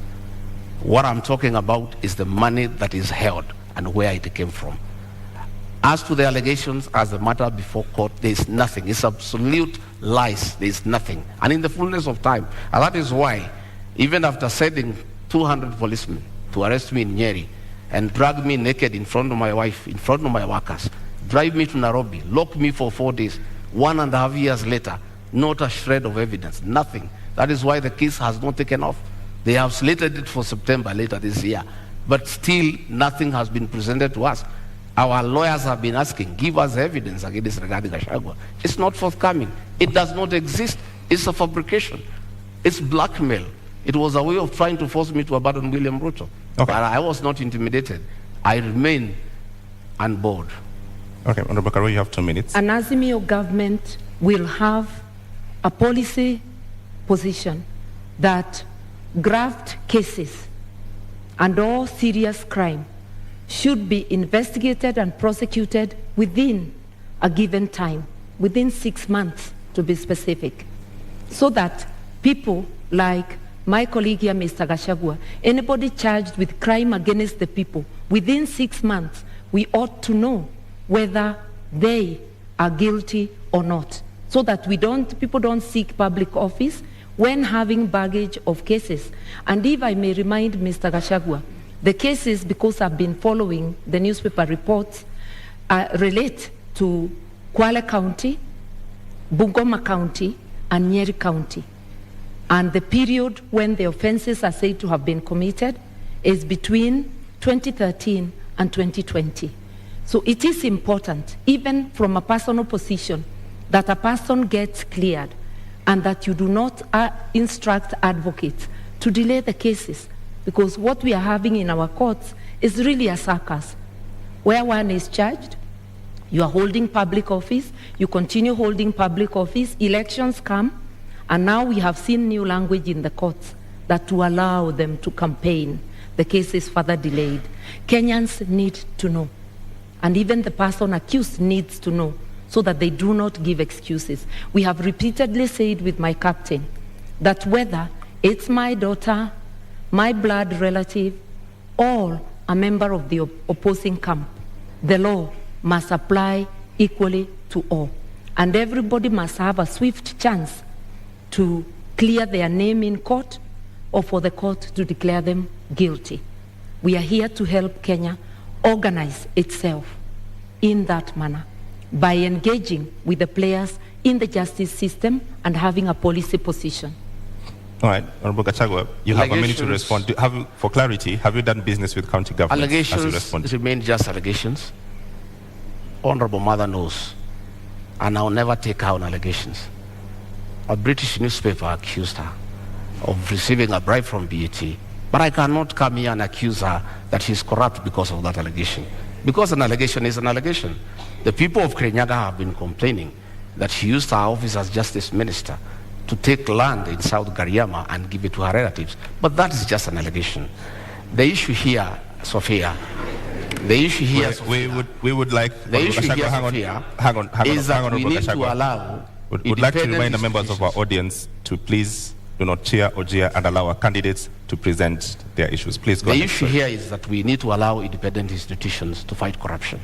What I'm talking about is the money that is held and where it came from. As to the allegations, as the matter before court, there is nothing. It's absolute lies. There is nothing. And in the fullness of time, and that is why, even after sending 200 policemen to arrest me in Nyeri and drag me naked in front of my wife, in front of my workers, drive me to Nairobi, lock me for 4 days, 1.5 years later, not a shred of evidence, nothing. That is why the case has not taken off. They have slated it for September later this year. But still, nothing has been presented to us. Our lawyers have been asking, give us evidence against Rigathi Gachagua. It's not forthcoming. It does not exist. It's a fabrication. It's blackmail. It was a way of trying to force me to abandon William Ruto. Okay. But I was not intimidated. I remain on board. Okay, Honorable Karua, you have 2 minutes. An Azimio government will have a policy position that graft cases and all serious crime should be investigated and prosecuted within a given time, within 6 months to be specific, so that people like my colleague here, Mr. Gachagua, anybody charged with crime against the people, within 6 months, we ought to know whether they are guilty or not, so that people don't seek public office when having baggage of cases. And if I may remind Mr. Gachagua, the cases, because I've been following the newspaper reports, relate to Kwale County, Bungoma County, and Nyeri County. And the period when the offenses are said to have been committed is between 2013 and 2020. So it is important, even from a personal position, that a person gets cleared and that you do not instruct advocates to delay the cases, because what we are having in our courts is really a circus, where one is charged, you are holding public office, you continue holding public office, elections come, and now we have seen new language in the courts that to allow them to campaign. the case is further delayed. Kenyans need to know, and even the person accused needs to know, so that they do not give excuses. We have repeatedly said with my captain that whether it's my daughter, my blood relative, or a member of the opposing camp, the law must apply equally to all. And everybody must have a swift chance to clear their name in court or for the court to declare them guilty. We are here to help Kenya organize itself in that manner by engaging with the players in the justice system and having a policy position. All right, Honorable Gachagua, you have a minute to respond. For clarity, have you done business with county governments? Allegations remain just allegations. Honorable Mother knows, and I'll never take her on allegations. A British newspaper accused her of receiving a bribe from BAT, but I cannot come here and accuse her that she's corrupt because of that allegation. Because an allegation is an allegation. The people of Kirinyaga have been complaining that she used her office as justice minister to take land in South Gariama and give it to her relatives. But that is just an allegation. The issue here, Sophia, the issue here, we would like the issue here, hang on, is that we need to Gachagua. allow. Would like to remind the members of our audience to please do not cheer or jeer and allow our candidates to present their issues. Please go ahead. The issue here is that we need to allow independent institutions to fight corruption.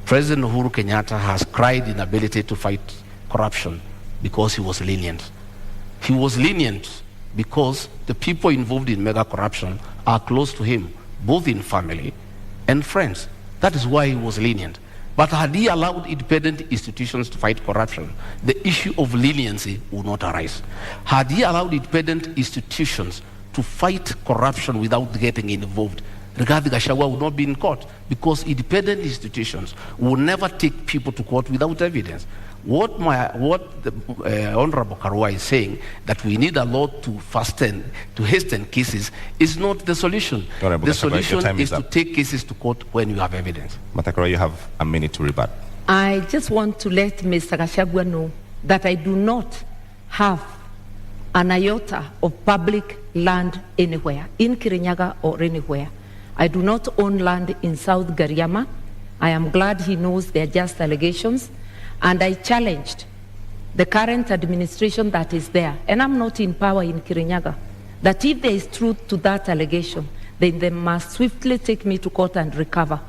President Uhuru Kenyatta has cried inability to fight corruption because he was lenient. He was lenient because the people involved in mega corruption are close to him, both in family and friends. That is why he was lenient. But had he allowed independent institutions to fight corruption, the issue of leniency would not arise. Had he allowed independent institutions to fight corruption without getting involved, Rigathi Gachagua would not be in court, because independent institutions will never take people to court without evidence. What the Honorable Karua is saying, that we need a law to hasten cases, is not the solution. Honorable the Gachagua, solution is to take cases to court when you have evidence. Karua, you have a minute to rebut. I just want to let Mr. Gachagua know that I do not have an iota of public land anywhere, in Kirinyaga or anywhere. I do not own land in South Gariama. I am glad he knows they are just allegations. And I challenged the current administration that is there, and I'm not in power in Kirinyaga, that if there is truth to that allegation, then they must swiftly take me to court and recover.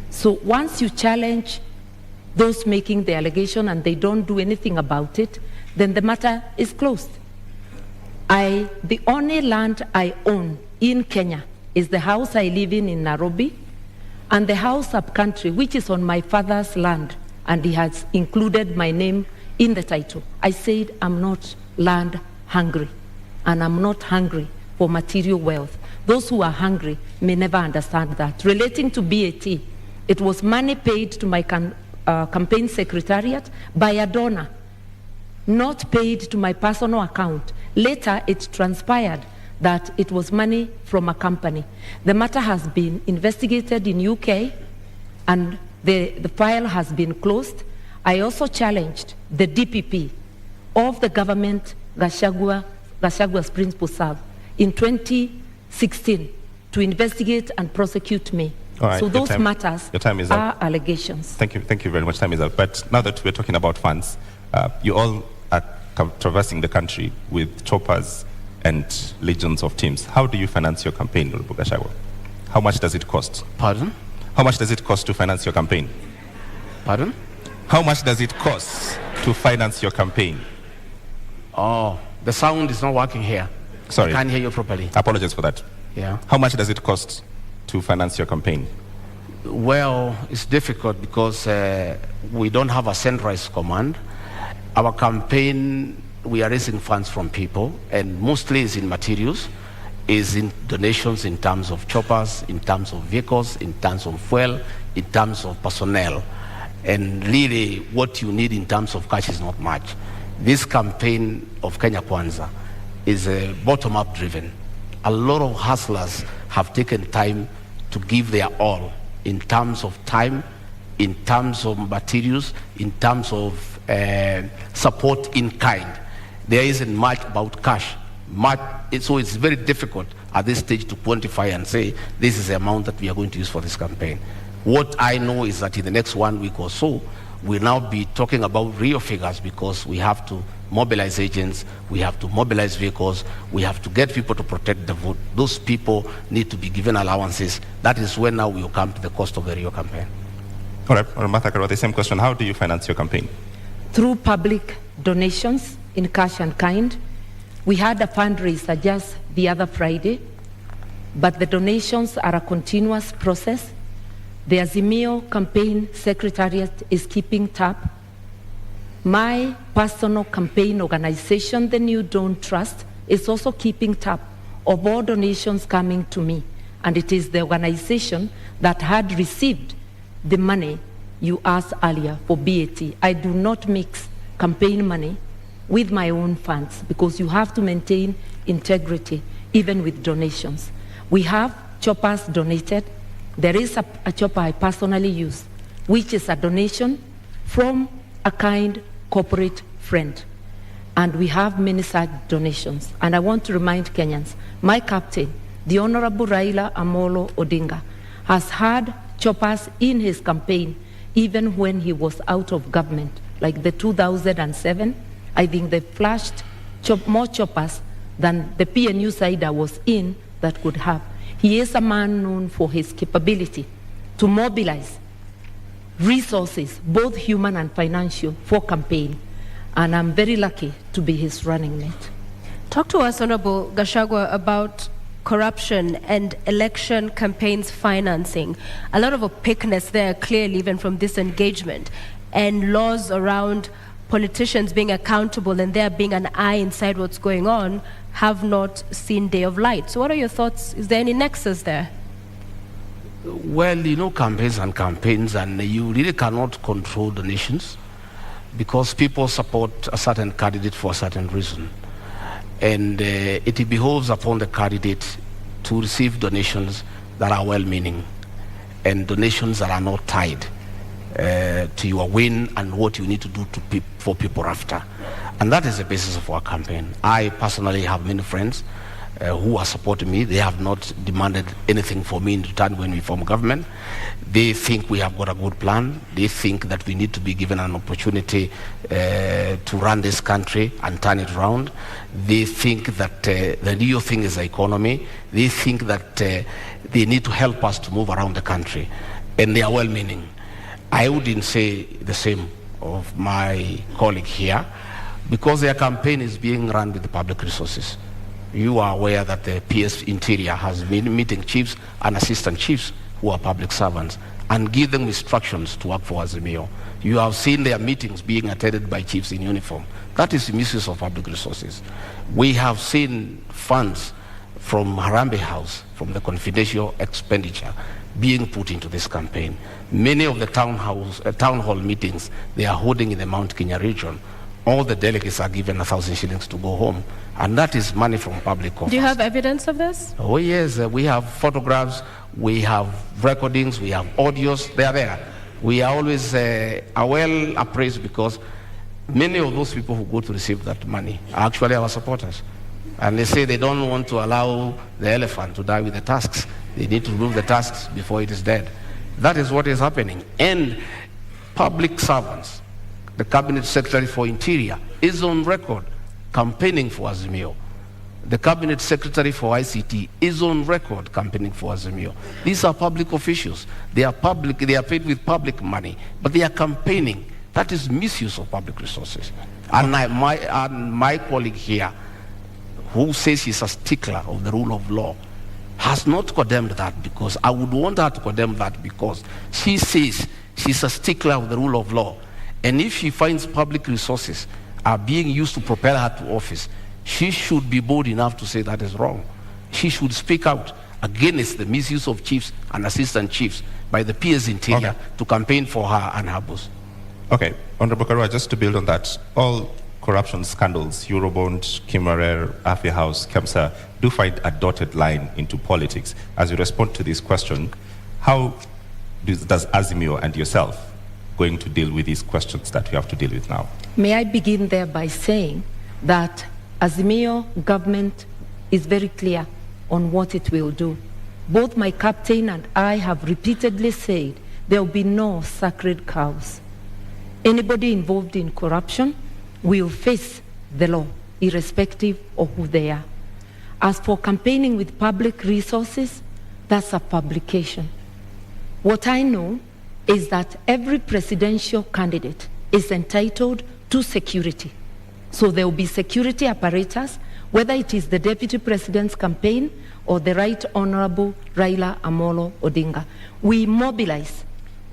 So once you challenge those making the allegation and they don't do anything about it, then the matter is closed. The only land I own in Kenya is the house I live in Nairobi, and the house up country, which is on my father's land, and he has included my name in the title. I said I'm not land hungry, and I'm not hungry for material wealth. Those who are hungry may never understand that. Relating to BAT, it was money paid to my campaign secretariat by a donor, not paid to my personal account. Later, it transpired that it was money from a company. The matter has been investigated in UK, and the file has been closed. I also challenged the DPP of the government Gachagua's principal serve in 2016 to investigate and prosecute me. Right, so those matters are allegations. Thank you very much. Time is up. But now that we're talking about funds, you all are traversing the country with choppers and legions of teams. How do you finance your campaign, Honorable Gachagua? How much does it cost? Pardon? How much does it cost to finance your campaign? Pardon? How much does it cost to finance your campaign? Oh, the sound is not working here. Sorry. I can't hear you properly. I apologize for that. Yeah. How much does it cost to finance your campaign? Well, it's difficult because we don't have a centralized command. Our campaign, we are raising funds from people, and mostly is in materials, is in donations in terms of choppers, in terms of vehicles, in terms of fuel, in terms of personnel. And really, what you need in terms of cash is not much. This campaign of Kenya Kwanza is bottom-up driven. A lot of hustlers have taken time to give their all in terms of time, in terms of materials, in terms of support in kind. There isn't much about cash. So it's very difficult at this stage to quantify and say, this is the amount that we are going to use for this campaign. What I know is that in the next 1 week or so, we'll now be talking about real figures, because we have to mobilize agents, we have to mobilize vehicles, we have to get people to protect the vote. Those people need to be given allowances. That is when now we will come to the cost of the real campaign. All right, Martha Karua, the same question. How do you finance your campaign? Through public donations in cash and kind. We had a fundraiser just the other Friday, but the donations are a continuous process. The Azimio campaign secretariat is keeping tab. My personal campaign organization, the New Dawn Trust, is also keeping tab of all donations coming to me. And it is the organization that had received the money you asked earlier for BAT. I do not mix campaign money with my own funds, because you have to maintain integrity even with donations. We have choppers donated. There is a chopper I personally use, which is a donation from a kind corporate friend. And we have many such donations. And I want to remind Kenyans, my captain, the Honorable Raila Amolo Odinga, has had choppers in his campaign even when he was out of government. Like the 2007, I think they flashed more choppers than the PNU side I was in that could have. He is a man known for his capability to mobilize resources, both human and financial, for campaign. And I'm very lucky to be his running mate. Talk to us, Honorable Gachagua, about corruption and election campaigns financing. A lot of opaqueness there, clearly, even from this engagement, and laws around politicians being accountable and there being an eye inside what's going on have not seen day of light. So what are your thoughts? Is there any nexus there? Well, you know, campaigns, and you really cannot control the nations, because people support a certain candidate for a certain reason. And it behoves upon the candidate to receive donations that are well-meaning, and donations that are not tied to your win and what you need to do for people after. And that is the basis of our campaign. I personally have many friends who are supporting me. They have not demanded anything for me in return when we form government. They think we have got a good plan. They think that we need to be given an opportunity to run this country and turn it around. They think that the real thing is the economy. They think that they need to help us to move around the country. And they are well-meaning. I wouldn't say the same of my colleague here, because their campaign is being run with the public resources. You are aware that the PS Interior has been meeting chiefs and assistant chiefs who are public servants and give them instructions to work for Azimio. You have seen their meetings being attended by chiefs in uniform. That is misuse of public resources. We have seen funds from Harambee House, from the confidential expenditure, being put into this campaign. Many of the town hall meetings they are holding in the Mount Kenya region, all the delegates are given 1,000 shillings to go home, and that is money from public coffers. Do you have evidence of this? Oh yes, we have photographs, we have recordings, we have audios, they are there. We are always well appraised, because many of those people who go to receive that money are actually our supporters. And they say they don't want to allow the elephant to die with the tusks. They need to remove the tusks before it is dead. That is what is happening. And public servants, the Cabinet Secretary for Interior is on record campaigning for Azimio. The Cabinet Secretary for ICT is on record campaigning for Azimio. These are public officials. They are public, they are paid with public money, but they are campaigning. That is misuse of public resources. And my colleague here, who says he's a stickler of the rule of law, has not condemned that, because I would want her to condemn that, because she says she's a stickler of the rule of law. And if she finds public resources are being used to propel her to office, she should be bold enough to say that is wrong. She should speak out against the misuse of chiefs and assistant chiefs by the PS Interior to campaign for her and her boss. Okay, Honorable Karua, just to build on that, all corruption scandals, Eurobond, Kimarer, Afi House, Kemsa, do find a dotted line into politics. As you respond to this question, how does Azimio and yourself going to deal with these questions that we have to deal with now? May I begin there by saying that Azimio government is very clear on what it will do. Both my captain and I have repeatedly said there will be no sacred cows. Anybody involved in corruption will face the law, irrespective of who they are. As for campaigning with public resources, that's a publication. What I know is that every presidential candidate is entitled to security. So there will be security apparatus, whether it is the Deputy President's campaign or the Right Honorable Raila Amolo Odinga. We mobilize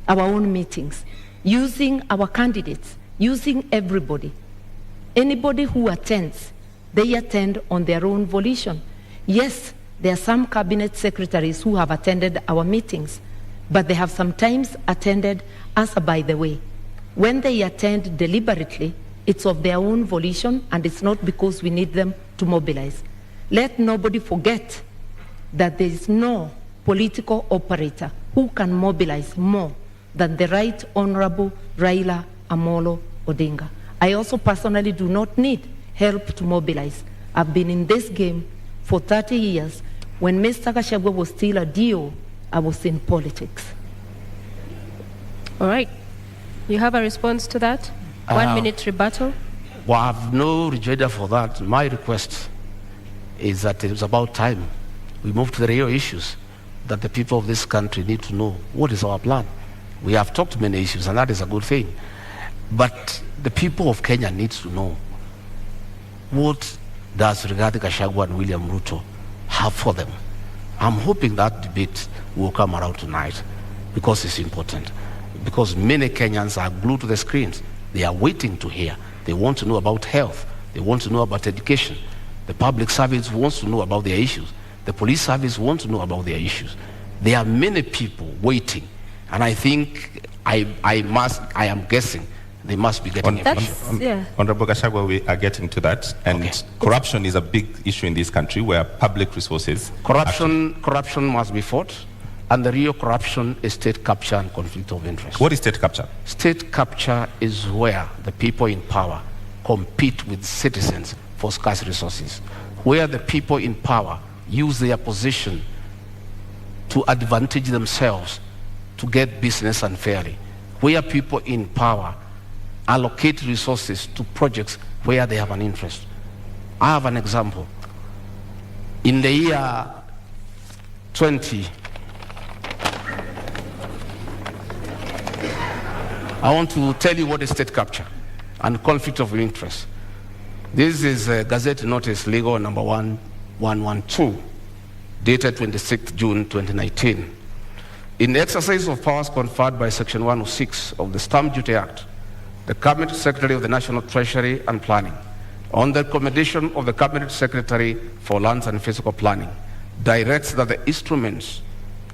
our own meetings, using our candidates, using everybody. Anybody who attends, they attend on their own volition. Yes, there are some cabinet secretaries who have attended our meetings, but they have sometimes attended as a by the way. When they attend deliberately, it's of their own volition, and it's not because we need them to mobilize. Let nobody forget that there is no political operator who can mobilize more than the Right Honorable Raila Amolo Odinga. I also personally do not need help to mobilize. I've been in this game for 30 years. When Mr. Gachagua was still a DO, I was in politics. All right. You have a response to that? 1 minute rebuttal? Well, I have no rejoinder for that. My request is that it's about time we move to the real issues that the people of this country need to know. What is our plan? We have talked many issues, and that is a good thing. But the people of Kenya need to know, what does Rigathi Gachagua and William Ruto have for them? I'm hoping that debate will come around tonight, because it's important. Because many Kenyans are glued to the screens. They are waiting to hear. They want to know about health. They want to know about education. The public service wants to know about their issues. The police service wants to know about their issues. There are many people waiting. And I think, I am guessing, they must be getting information. Honorable Gachagua, we are getting to that. And corruption is a big issue in this country, where public resources... Corruption must be fought. And the real corruption is state capture and conflict of interest. What is state capture? State capture is where the people in power compete with citizens for scarce resources, where the people in power use their position to advantage themselves to get business unfairly, where people in power allocate resources to projects where they have an interest. I have an example. In the year 20, I want to tell you what is state capture and conflict of interest. This is Gazette Notice Legal number 1112, dated 26th June 2019. In the exercise of powers conferred by Section 106 of the Stamp Duty Act, the Cabinet Secretary of the National Treasury and Planning, on the recommendation of the Cabinet Secretary for Lands and Physical Planning, directs that the instruments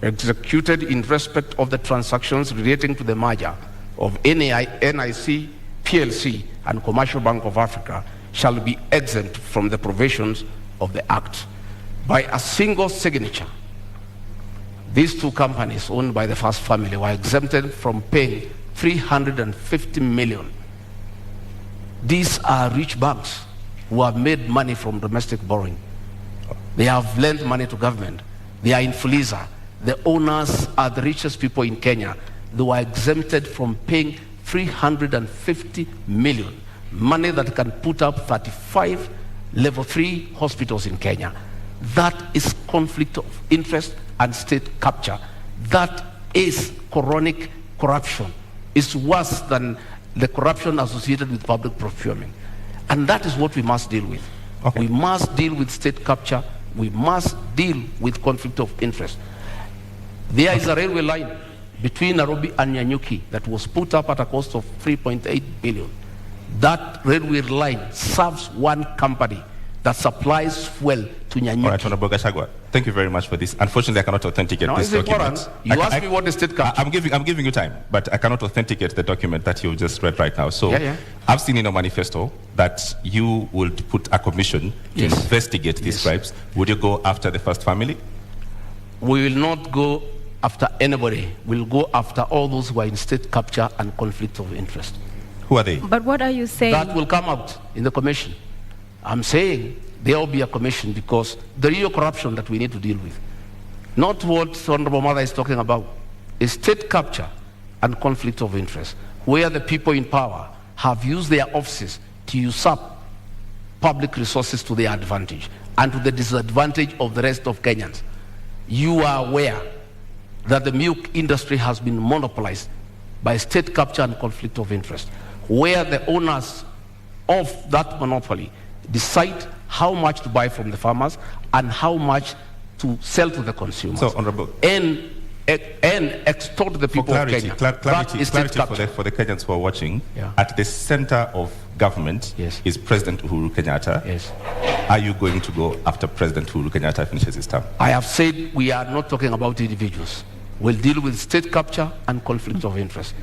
executed in respect of the transactions relating to the merger of NIC, PLC, and Commercial Bank of Africa shall be exempt from the provisions of the Act. By a single signature, these two companies owned by the first family were exempted from paying 350 million. These are rich banks who have made money from domestic borrowing. They have lent money to government. They are in Fuliza. The owners are the richest people in Kenya. They were exempted from paying 350 million, money that can put up 35 level 3 hospitals in Kenya. That is conflict of interest and state capture. That is chronic corruption. It's worse than the corruption associated with public procurement. And that is what we must deal with. We must deal with state capture. We must deal with conflict of interest. There is a railway line between Nairobi and Nyanyuki that was put up at a cost of 3.8 billion. That railway line serves one company that supplies fuel to Nyanyuki. All right, Honorable Gachagua, thank you very much for this. Unfortunately, I cannot authenticate this document. You asked me what is state capture. I'm giving you time, but I cannot authenticate the document that you just read right now. So I've seen in your manifesto that you would put a commission to investigate these bribes. Would you go after the first family? We will not go after anybody. We'll go after all those who are in state capture and conflict of interest. Who are they? But what are you saying? That will come out in the commission. I'm saying there will be a commission, because the real corruption that we need to deal with, not what Honorable Mother is talking about, is state capture and conflict of interest, where the people in power have used their offices to usurp public resources to their advantage and to the disadvantage of the rest of Kenyans. You are aware that the milk industry has been monopolized by state capture and conflict of interest, where the owners of that monopoly decide how much to buy from the farmers and how much to sell to the consumers. So, Honorable. And extort the people of Kenya. Clarity for the Kenyans who are watching. Yeah. At the center of government is President Uhuru Kenyatta. Yes. Are you going to go after President Uhuru Kenyatta finishes his term? I have said we are not talking about individuals. We'll deal with state capture and conflict of interest.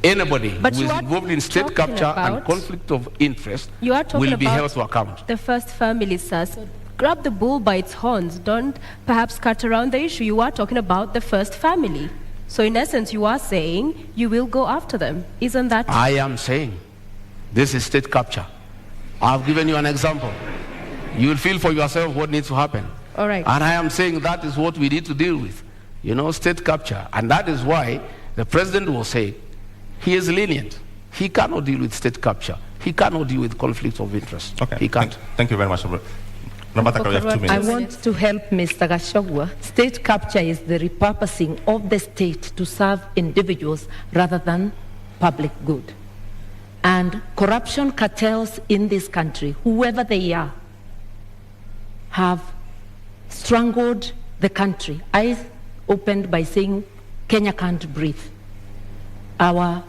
Anybody who is involved in state capture and conflict of interest will be held to account. The first family, sir. So grab the bull by its horns. Don't perhaps cut around the issue. You are talking about the first family. So in essence, you are saying you will go after them. Isn't that? I am saying this is state capture. I've given you an example. You will feel for yourself what needs to happen. All right. And I am saying that is what we need to deal with. You know, state capture. And that is why the president will say he is lenient. He cannot deal with state capture. He cannot deal with conflict of interest. Okay. He can't. Thank you very much. I want to help Mr. Gachagua. State capture is the repurposing of the state to serve individuals rather than public good. And corruption cartels in this country, whoever they are, have strangled the country. I opened by saying Kenya can't breathe. Our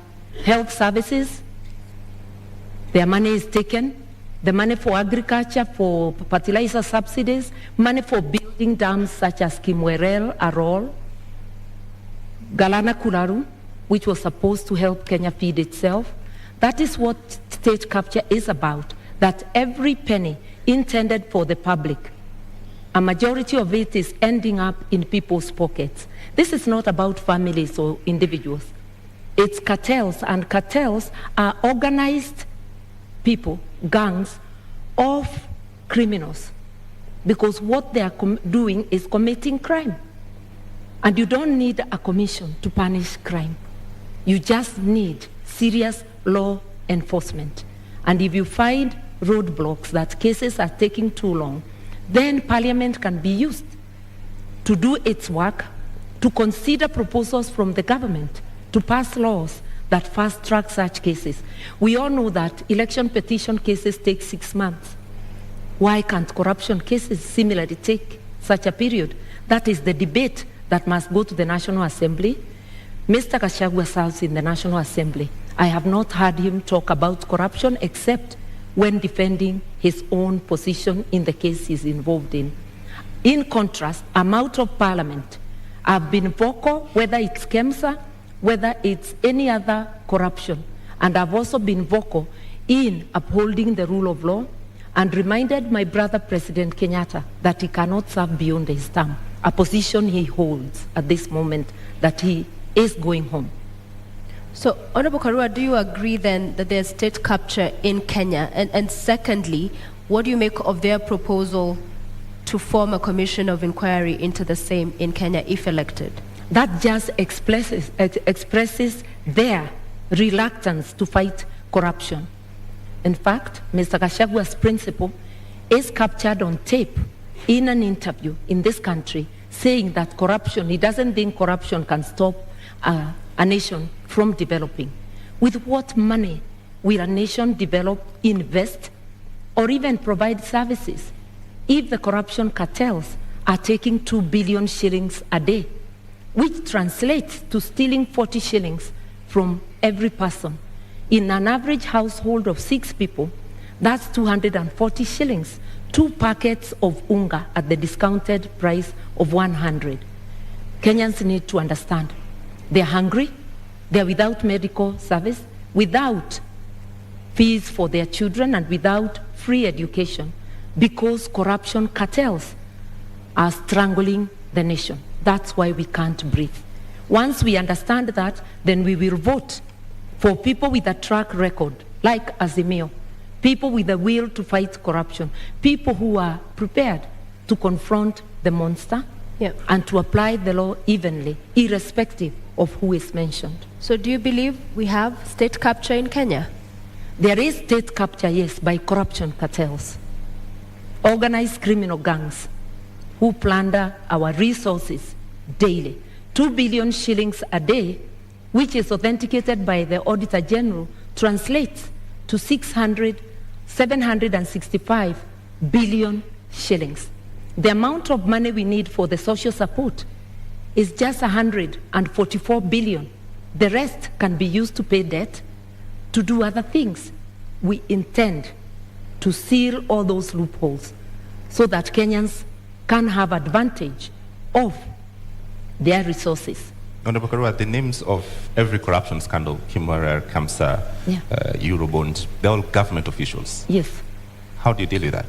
health services, their money is taken. The money for agriculture, for fertilizer subsidies, money for building dams such as Kimwerel, Arol, Galana Kularu, which was supposed to help Kenya feed itself. That is what state capture is about, that every penny intended for the public, a majority of it is ending up in people's pockets. This is not about families or individuals. It's cartels, and cartels are organized people, gangs of criminals, because what they are doing is committing crime. And you don't need a commission to punish crime. You just need serious law enforcement. And if you find roadblocks, that cases are taking too long, then Parliament can be used to do its work, to consider proposals from the government, to pass laws that fast-track such cases. We all know that election petition cases take 6 months. Why can't corruption cases similarly take such a period? That is the debate that must go to the National Assembly. Mr. Gachagua serves in the National Assembly. I have not heard him talk about corruption except when defending his own position in the case he's involved in. In contrast, I'm out of Parliament. I've been vocal, whether it's KEMSA, whether it's any other corruption. And I've also been vocal in upholding the rule of law and reminded my brother, President Kenyatta, that he cannot serve beyond his term, a position he holds at this moment, that he is going home. So, Honorable Karua, do you agree then that there's state capture in Kenya? And secondly, what do you make of their proposal to form a commission of inquiry into the same in Kenya if elected? That just expresses their reluctance to fight corruption. In fact, Mr. Gachagua's principle is captured on tape in an interview in this country, saying that corruption, he doesn't think corruption can stop a nation from developing. With what money will a nation develop, invest, or even provide services if the corruption cartels are taking 2 billion shillings a day, which translates to stealing 40 shillings from every person? In an average household of 6 people, that's 240 shillings. 2 packets of unga at the discounted price of 100. Kenyans need to understand. They're hungry, they're without medical service, without fees for their children, and without free education, because corruption cartels are strangling the nation. That's why we can't breathe. Once we understand that, then we will vote for people with a track record, like Azimio, people with the will to fight corruption, people who are prepared to confront the monster and to apply the law evenly, irrespective of who is mentioned. So do you believe we have state capture in Kenya? There is state capture, yes, by corruption cartels, organized criminal gangs who plunder our resources daily. 2 billion shillings a day, which is authenticated by the Auditor General, translates to 765 billion shillings. The amount of money we need for the social support is just 144 billion. The rest can be used to pay debt, to do other things. We intend to seal all those loopholes so that Kenyans can have advantage of their resources. Honorable Karua, the names of every corruption scandal, Kimura, Kamsa, Eurobond, they're all government officials. Yes. How do you deal with that?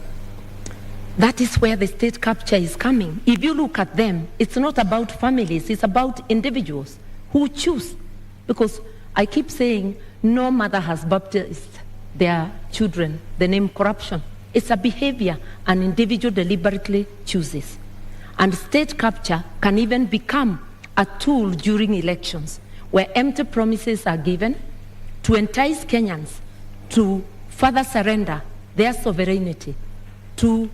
That is where the state capture is coming. If you look at them, it's not about families, it's about individuals who choose. Because I keep saying no mother has baptized their children the name corruption. It's a behavior an individual deliberately chooses. And state capture can even become a tool during elections where empty promises are given to entice Kenyans to further surrender their sovereignty to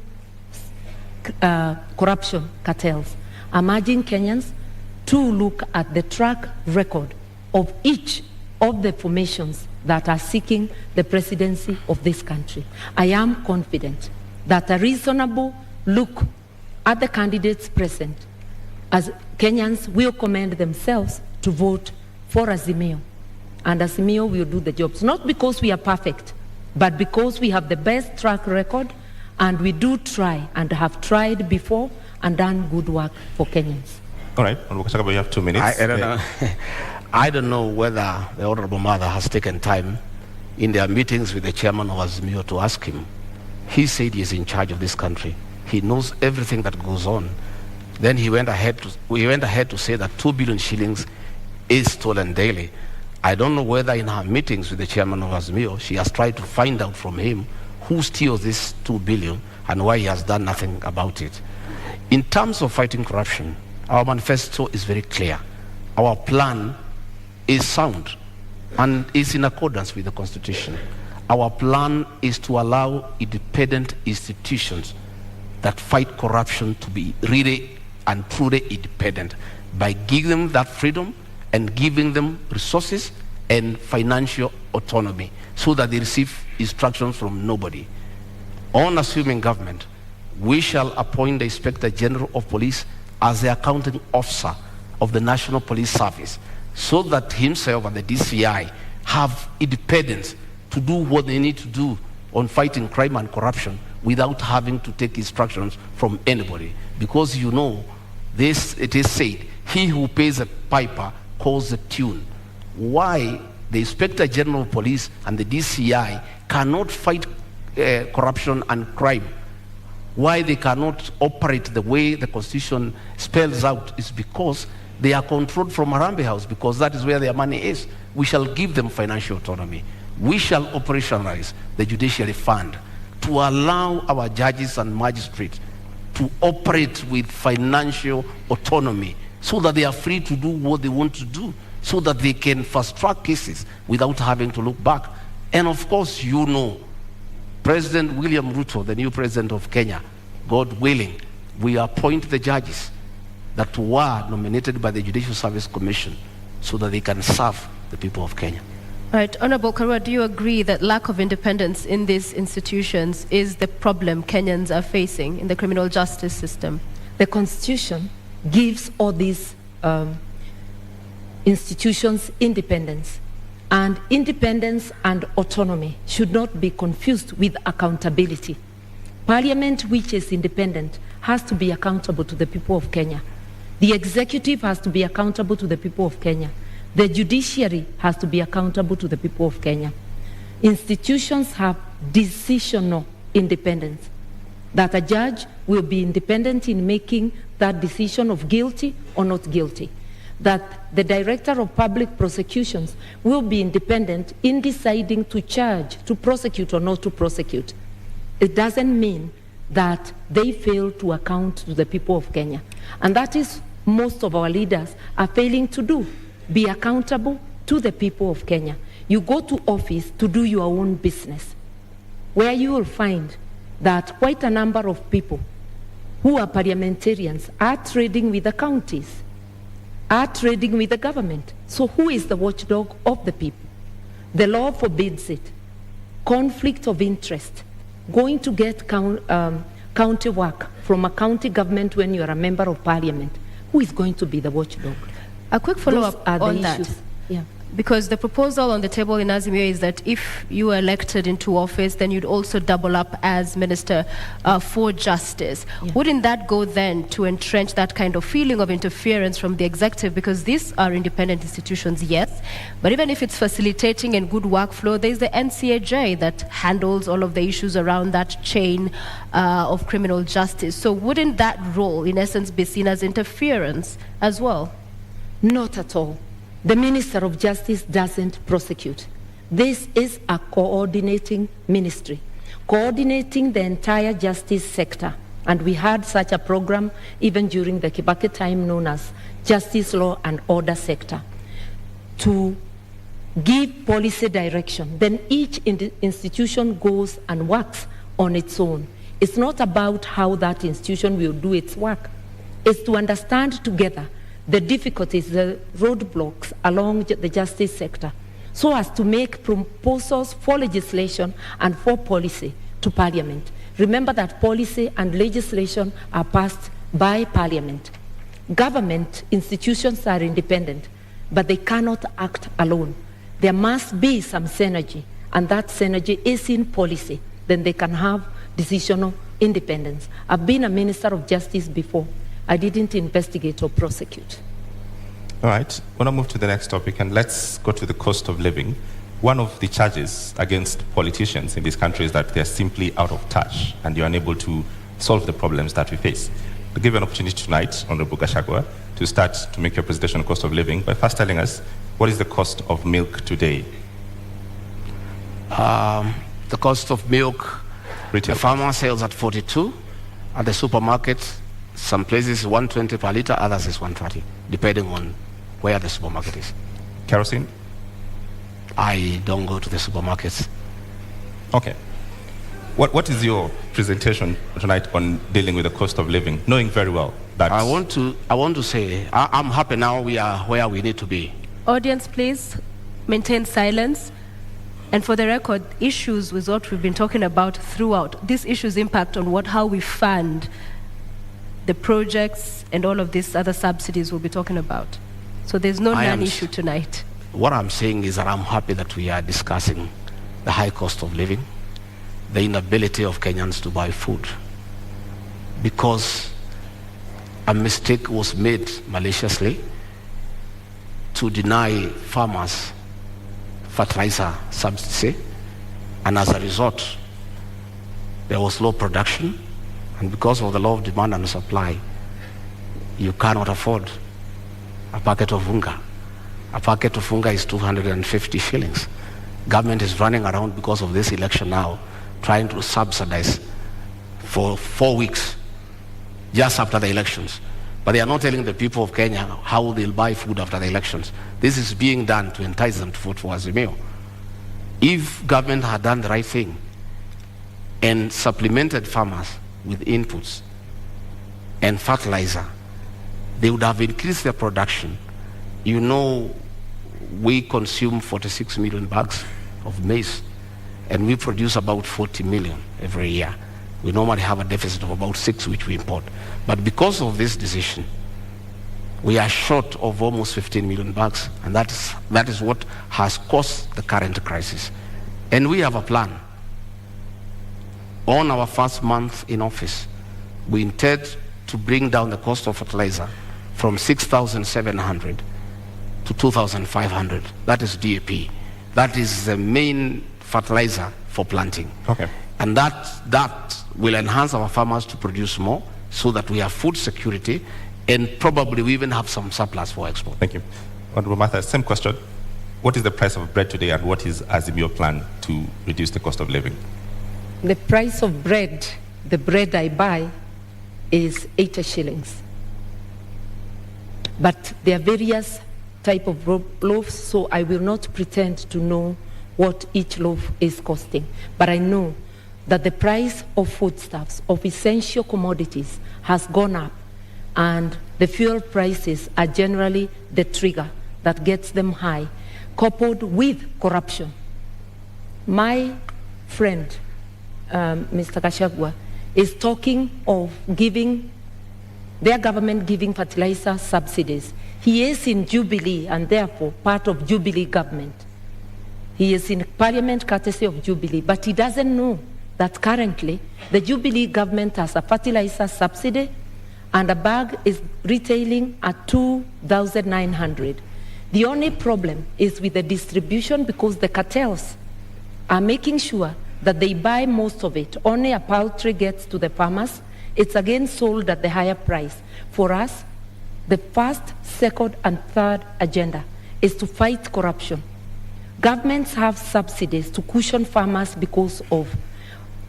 corruption cartels. I'm urging Kenyans to look at the track record of each of the formations that are seeking the presidency of this country. I am confident that a reasonable look at the candidates present, as Kenyans will commend themselves to vote for Azimio. And Azimio will do the jobs, not because we are perfect, but because we have the best track record and we do try and have tried before and done good work for Kenyans. All right, Honorable Gachagua, you have 2 minutes. I don't know. I don't know whether the Honorable Mother has taken time in their meetings with the chairman of Azimio to ask him. He said he is in charge of this country. He knows everything that goes on. Then he went ahead to say that 2 billion shillings is stolen daily. I don't know whether in her meetings with the chairman of Azimio, she has tried to find out from him who steals this 2 billion and why he has done nothing about it. In terms of fighting corruption, our manifesto is very clear. Our plan is sound and is in accordance with the Constitution. Our plan is to allow independent institutions that fight corruption to be really and truly independent by giving them that freedom and giving them resources and financial autonomy so that they receive instructions from nobody. On assuming government, we shall appoint the Inspector General of Police as the accounting officer of the National Police Service so that himself and the DCI have independence to do what they need to do on fighting crime and corruption without having to take instructions from anybody. Because you know, it is said, he who pays a piper calls the tune. Why the Inspector General of Police and the DCI cannot fight corruption and crime, why they cannot operate the way the Constitution spells out, is because they are controlled from Harambee House, because that is where their money is. We shall give them financial autonomy. We shall operationalize the judiciary fund to allow our judges and magistrates to operate with financial autonomy so that they are free to do what they want to do, so that they can fast-track cases without having to look back. And of course, you know, President William Ruto, the new president of Kenya, God willing, we appoint the judges that were nominated by the Judicial Service Commission so that they can serve the people of Kenya. All right, Honorable Karua, do you agree that lack of independence in these institutions is the problem Kenyans are facing in the criminal justice system? The Constitution gives all these institutions independence. And independence and autonomy should not be confused with accountability. Parliament, which is independent, has to be accountable to the people of Kenya. The executive has to be accountable to the people of Kenya. The judiciary has to be accountable to the people of Kenya. Institutions have decisional independence, that a judge will be independent in making that decision of guilty or not guilty. that the Director of Public Prosecutions will be independent in deciding to charge, to prosecute or not to prosecute. It doesn't mean that they fail to account to the people of Kenya. And that is most of our leaders are failing to do, be accountable to the people of Kenya. You go to office to do your own business, where you will find that quite a number of people who are parliamentarians are trading with the counties, are trading with the government. So who is the watchdog of the people? The law forbids it. Conflict of interest. Going to get county work from a county government when you are a member of parliament. Who is going to be the watchdog? A quick follow-up on that. Yeah. Because the proposal on the table in Azimio is that if you are elected into office, then you'd also double up as Minister for Justice. Yeah. Wouldn't that go then to entrench that kind of feeling of interference from the executive? Because these are independent institutions, yes, but even if it's facilitating and good workflow, there's the NCAJ that handles all of the issues around that chain of criminal justice. So wouldn't that role, in essence, be seen as interference as well? Not at all. The Minister of Justice doesn't prosecute. This is a coordinating ministry, coordinating the entire justice sector. And we had such a program even during the Kibaki time known as Justice Law and Order Sector, to give policy direction. Then each institution goes and works on its own. It's not about how that institution will do its work. It's to understand together the difficulties, the roadblocks along the justice sector, so as to make proposals for legislation and for policy to Parliament. Remember that policy and legislation are passed by Parliament. Government institutions are independent, but they cannot act alone. There must be some synergy, and that synergy is in policy. Then they can have decisional independence. I've been a Minister of Justice before. I didn't investigate or prosecute. All right, I want to move to the next topic, and let's go to the cost of living. One of the charges against politicians in this country is that they're simply out of touch and you're unable to solve the problems that we face. I'll give you an opportunity tonight, Honorable Gachagua, to start to make your presentation on cost of living by first telling us what is the cost of milk today? The cost of milk, Retail. the farmer sells at 42, at the supermarket, some places 120 per liter, others is 130, depending on where the supermarket is. Kerosene? I don't go to the supermarkets. Okay. What is your presentation tonight on dealing with the cost of living, knowing very well that... I want to say, I'm happy now we are where we need to be. Audience, please maintain silence. And for the record, issues with what we've been talking about throughout, these issues impact on how we fund the projects and all of these other subsidies we'll be talking about. So there's no non-issue tonight. What I'm saying is that I'm happy that we are discussing the high cost of living, the inability of Kenyans to buy food, because a mistake was made maliciously to deny farmers fertilizer subsidy, and as a result, there was low production, and because of the law of demand and supply, you cannot afford a packet of unga. A packet of unga is 250 shillings. Government is running around because of this election now, trying to subsidize for 4 weeks, just after the elections. But they are not telling the people of Kenya how they'll buy food after the elections. This is being done to entice them to vote for Azimio. If government had done the right thing and supplemented farmers with inputs and fertilizer, they would have increased their production. You know, we consume 46 million bags of maize, and we produce about 40 million every year. We normally have a deficit of about 6, which we import. But because of this decision, we are short of almost 15 million bags, and that is what has caused the current crisis. And we have a plan. On our first month in office, we intend to bring down the cost of fertilizer from 6,700 to 2,500. That is DAP. That is the main fertilizer for planting. Okay. And that will enhance our farmers to produce more, so that we have food security And probably we even have some surplus for export. Thank you. Honorable Martha, same question. What is the price of bread today, and what is Azimio plan to reduce the cost of living? The price of bread, the bread I buy, is 80 shillings. But there are various type of loaves, so I will not pretend to know what each loaf is costing. But I know that the price of foodstuffs, of essential commodities, has gone up, and the fuel prices are generally the trigger that gets them high, coupled with corruption. My friend, Mr. Gachagua, is talking of giving, their government giving fertilizer subsidies. He is in Jubilee and therefore part of Jubilee government. He is in parliament courtesy of Jubilee, but he doesn't know that currently the Jubilee government has a fertilizer subsidy and a bag is retailing at 2,900. The only problem is with the distribution, because the cartels are making sure that they buy most of it. Only a paltry gets to the farmers. It's again sold at the higher price. For us, the first, second, and third agenda is to fight corruption. Governments have subsidies to cushion farmers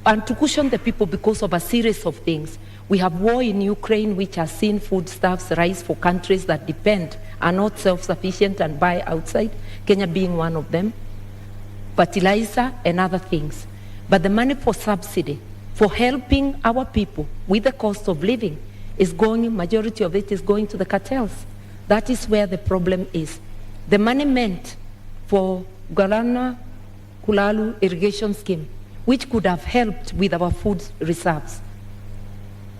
and to cushion the people because of a series of things. We have war in Ukraine, which has seen foodstuffs rise for countries that depend, are not self-sufficient and buy outside, Kenya being one of them, fertilizer and other things. But the money for subsidy, for helping our people with the cost of living, is going, majority of it is going to the cartels. That is where the problem is. The money meant for Galana Kulalu irrigation scheme, which could have helped with our food reserves,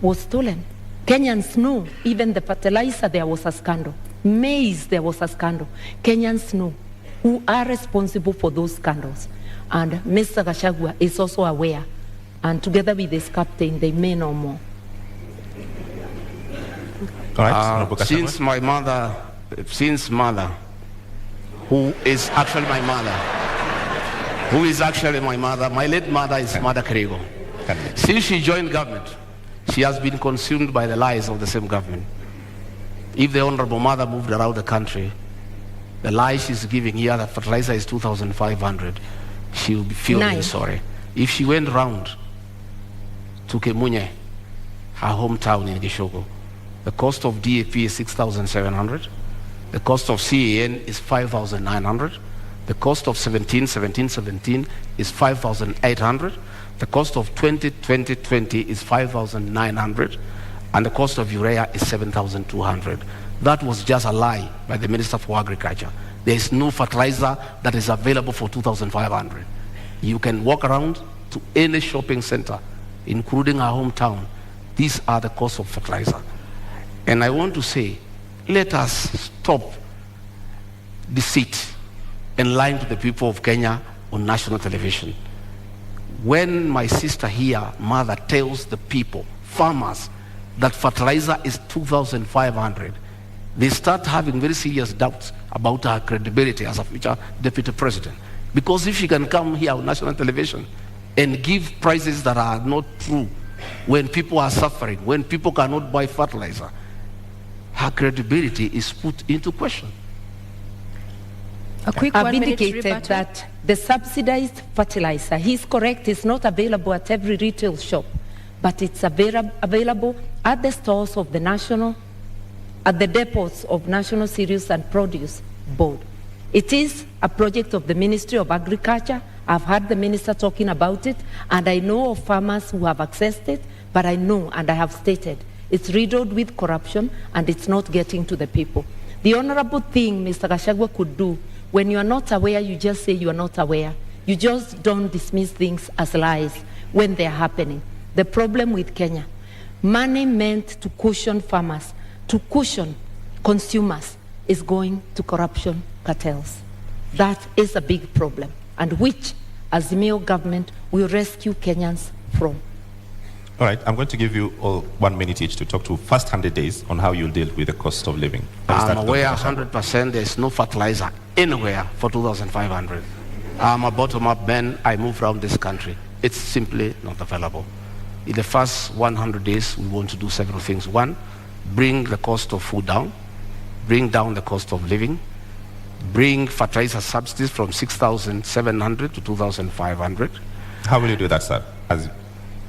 was stolen. Kenyans know, even the fertilizer, there was a scandal. Maize, there was a scandal. Kenyans know who are responsible for those scandals. And Mr. Gachagua is also aware. And together with his captain, they may know more. All right, since mother, who is actually my mother, my late mother is Mother Karua. Since she joined government, she has been consumed by the lies of the same government. If the Honorable Mother moved around the country, the lies she's giving here, that fertilizer is 2,500, she will be feeling sorry. If she went round to Kemunye, her hometown in Gachagua, the cost of DAP is 6,700. The cost of CAN is 5,900. The cost of 17 is 5,800. The cost of 20 is 5,900. And the cost of urea is 7,200. That was just a lie by the Minister for Agriculture. There is no fertilizer that is available for 2,500. You can walk around to any shopping center, including our hometown. These are the costs of fertilizer. And I want to say, let us stop deceit and lying to the people of Kenya on national television. When my sister here, Mother, tells the people, farmers, that fertilizer is 2,500, they start having very serious doubts about her credibility as a future deputy president. Because if she can come here on national television and give prices that are not true, when people are suffering, when people cannot buy fertilizer, her credibility is put into question. A quick I've 1 minute indicated rebuttal. that the subsidized fertilizer, he's correct, it's not available at every retail shop, but it's available at the stores of the national, at the depots of National Cereals and Produce Board. It is a project of the Ministry of Agriculture. I've heard the minister talking about it, and I know of farmers who have accessed it, but I know, and I have stated, it's riddled with corruption and it's not getting to the people. The honorable thing Mr. Gachagua could do, when you are not aware, you just say you are not aware. You just don't dismiss things as lies when they are happening. The problem with Kenya, money meant to cushion farmers, to cushion consumers, is going to corruption cartels. That is a big problem, and which, as the Mayo government, will rescue Kenyans from. All right, I'm going to give you all 1 minute each to talk to first 100 days on how you'll deal with the cost of living. I'm aware 100% there's no fertilizer anywhere for 2,500. I'm a bottom-up man. I move around this country. It's simply not available. In the first 100 days, we want to do several things. One, bring the cost of food down, bring down the cost of living, bring fertilizer subsidies from 6,700 to 2,500. How will you do that, sir?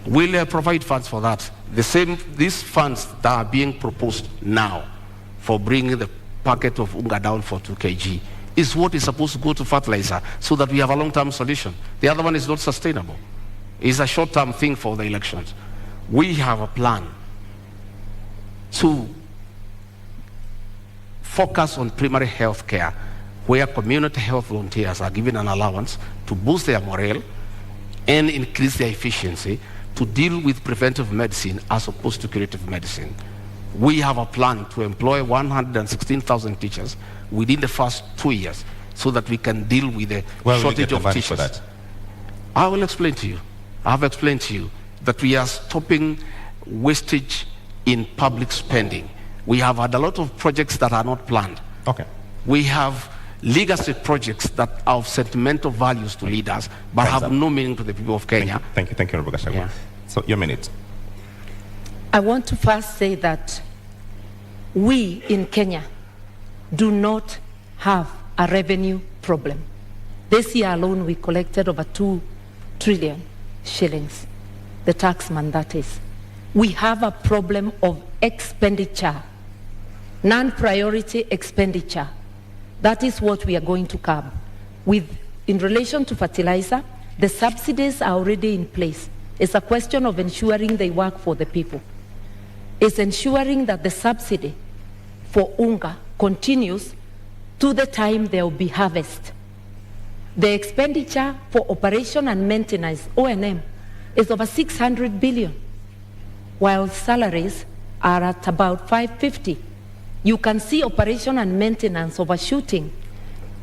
We'll provide funds for that. These funds that are being proposed now for bringing the packet of unga down for 2 kg is what is supposed to go to fertilizer so that we have a long-term solution. The other one is not sustainable. It's a short-term thing for the elections. We have a plan to focus on primary health care, where community health volunteers are given an allowance to boost their morale and increase their efficiency to deal with preventive medicine as opposed to curative medicine. We have a plan to employ 116,000 teachers within the first 2 years so that we can deal with the shortage of teachers. For that? I will explain to you. I have explained to you that we are stopping wastage in public spending. We have had a lot of projects that are not planned. Okay. We have legacy projects that are of sentimental values to leaders, but have no meaning to the people of Kenya. Thank you, Honorable Gachagua. Yeah. So, your minute. I want to first say that we in Kenya do not have a revenue problem. This year alone, we collected over 2 trillion shillings, the taxman that is. We have a problem of expenditure, non-priority expenditure. That is what we are going to curb. In relation to fertilizer, the subsidies are already in place. It's a question of ensuring they work for the people. It's ensuring that the subsidy for unga continues to the time there will be harvest. The expenditure for operation and maintenance, O&M, is over 600 billion, while salaries are at about 550. You can see operation and maintenance overshooting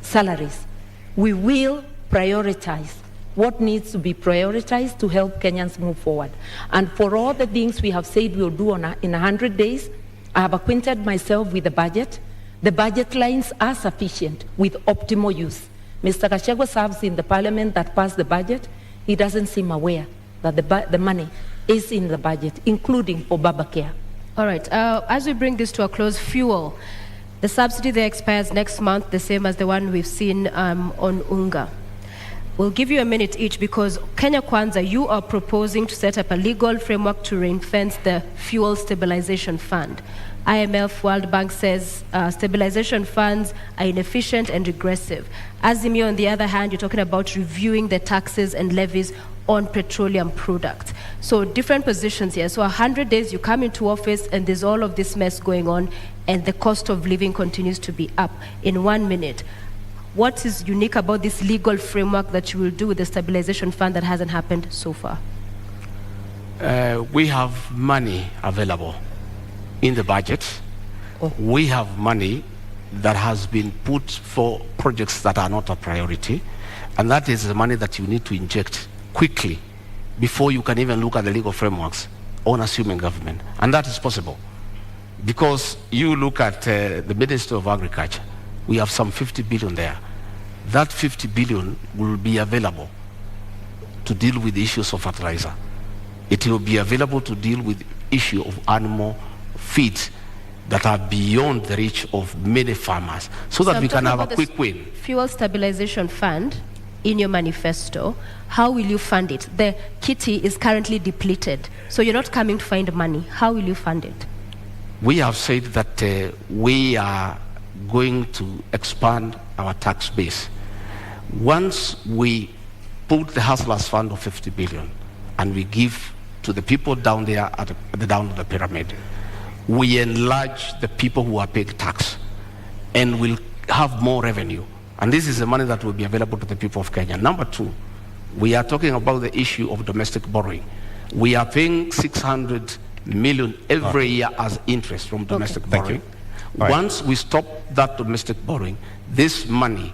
salaries. We will prioritize what needs to be prioritized to help Kenyans move forward. And for all the things we have said we'll do in 100 days, I have acquainted myself with the budget. The budget lines are sufficient with optimal use. Mr. Gachagua serves in the parliament that passed the budget. He doesn't seem aware that the money is in the budget, including for Baba Care. All right. As we bring this to a close, fuel. The subsidy there expires next month, the same as the one we've seen on unga. We'll give you a minute each because Kenya Kwanza, you are proposing to set up a legal framework to ring-fence the fuel stabilization fund. IMF, World Bank says stabilization funds are inefficient and regressive. Azimio, on the other hand, you're talking about reviewing the taxes and levies on petroleum products. So different positions here. So 100 days you come into office and there's all of this mess going on and the cost of living continues to be up. In 1 minute, what is unique about this legal framework that you will do with the stabilization fund that hasn't happened so far? We have money available in the budget. We have money that has been put for projects that are not a priority, and that is the money that you need to inject quickly before you can even look at the legal frameworks on assuming government. And that is possible because you look at the Ministry of Agriculture, we have some 50 billion there. That 50 billion will be available to deal with the issues of fertilizer. It will be available to deal with the issue of animal feed that are beyond the reach of many farmers so that we can have a quick win. Fuel Stabilization Fund, in your manifesto, how will you fund it? The kitty is currently depleted, so you're not coming to find money. How will you fund it? We have said that we are going to expand our tax base. Once we put the Hustlers Fund of 50 billion and we give to the people down there at the down of the pyramid, we enlarge the people who are paying tax and will have more revenue. And this is the money that will be available to the people of Kenya. Number two, we are talking about the issue of domestic borrowing. We are paying 600 million every year as interest from domestic borrowing. Once we stop that domestic borrowing, this money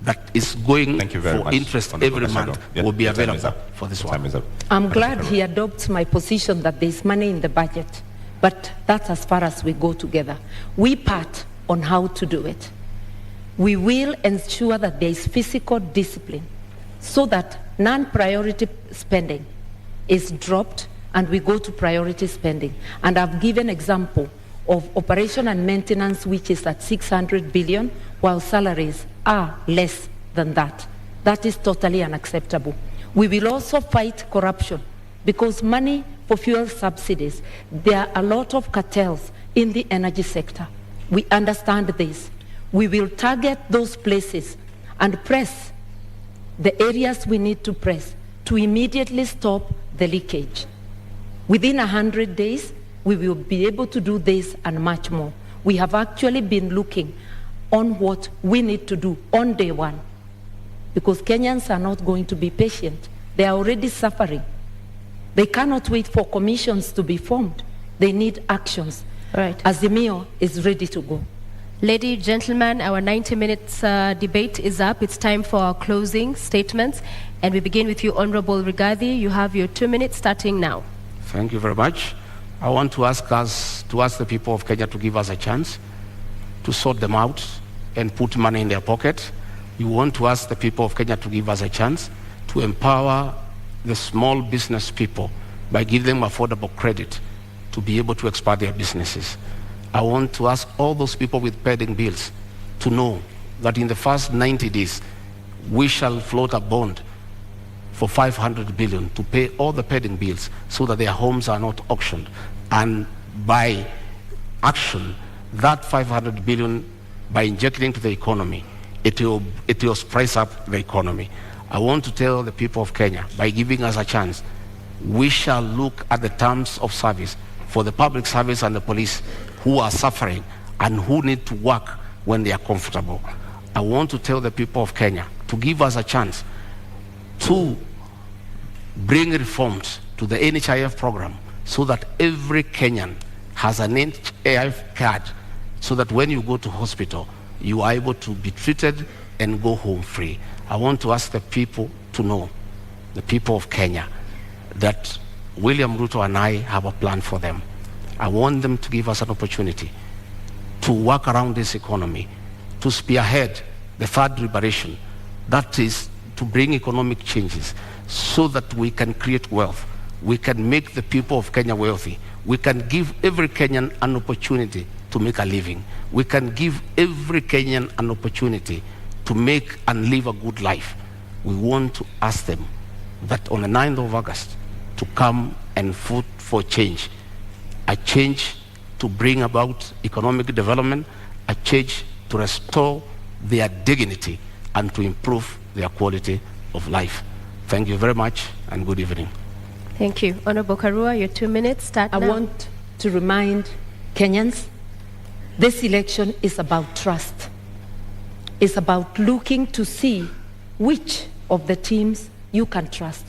that is going for interest every month will be available for this one. I'm glad he adopts my position that there's money in the budget, but that's as far as we go together. We part on how to do it. We will ensure that there is physical discipline so that non-priority spending is dropped and we go to priority spending. And I've given example of operation and maintenance, which is at 600 billion, while salaries are less than that. That is totally unacceptable. We will also fight corruption because money for fuel subsidies, there are a lot of cartels in the energy sector. We understand this. We will target those places and press the areas we need to press to immediately stop the leakage. Within 100 days, we will be able to do this and much more. We have actually been looking on what we need to do on day one, because Kenyans are not going to be patient. They are already suffering. They cannot wait for commissions to be formed. They need actions. Right. Azimio is ready to go. Ladies, gentlemen, our 90 minutes debate is up. It's time for our closing statements. And we begin with you, Honorable Rigathi. You have your 2 minutes starting now. Thank you very much. I want to ask the people of Kenya to give us a chance to sort them out and put money in their pocket. We want to ask the people of Kenya to give us a chance to empower the small business people by giving them affordable credit to be able to expand their businesses. I want to ask all those people with pending bills to know that in the first 90 days, we shall float a bond for 500 billion to pay all the pending bills so that their homes are not auctioned. And by action, that 500 billion, by injecting into the economy, it will spice up the economy. I want to tell the people of Kenya, by giving us a chance, we shall look at the terms of service for the public service and the police who are suffering and who need to work when they are comfortable. I want to tell the people of Kenya to give us a chance to bring reforms to the NHIF program so that every Kenyan has an NHIF card, so that when you go to hospital, you are able to be treated and go home free. I want to ask the people to know, the people of Kenya, that William Ruto and I have a plan for them. I want them to give us an opportunity to work around this economy, to spearhead the third liberation, that is to bring economic changes so that we can create wealth. We can make the people of Kenya wealthy. We can give every Kenyan an opportunity to make a living. We can give every Kenyan an opportunity to make and live a good life. We want to ask them that on the 9th of August to come and vote for change. A change to bring about economic development, a change to restore their dignity and to improve their quality of life. Thank you very much and good evening. Thank you. Honorable Karua, your 2 minutes start now. I want to remind Kenyans, this election is about trust. It's about looking to see which of the teams you can trust.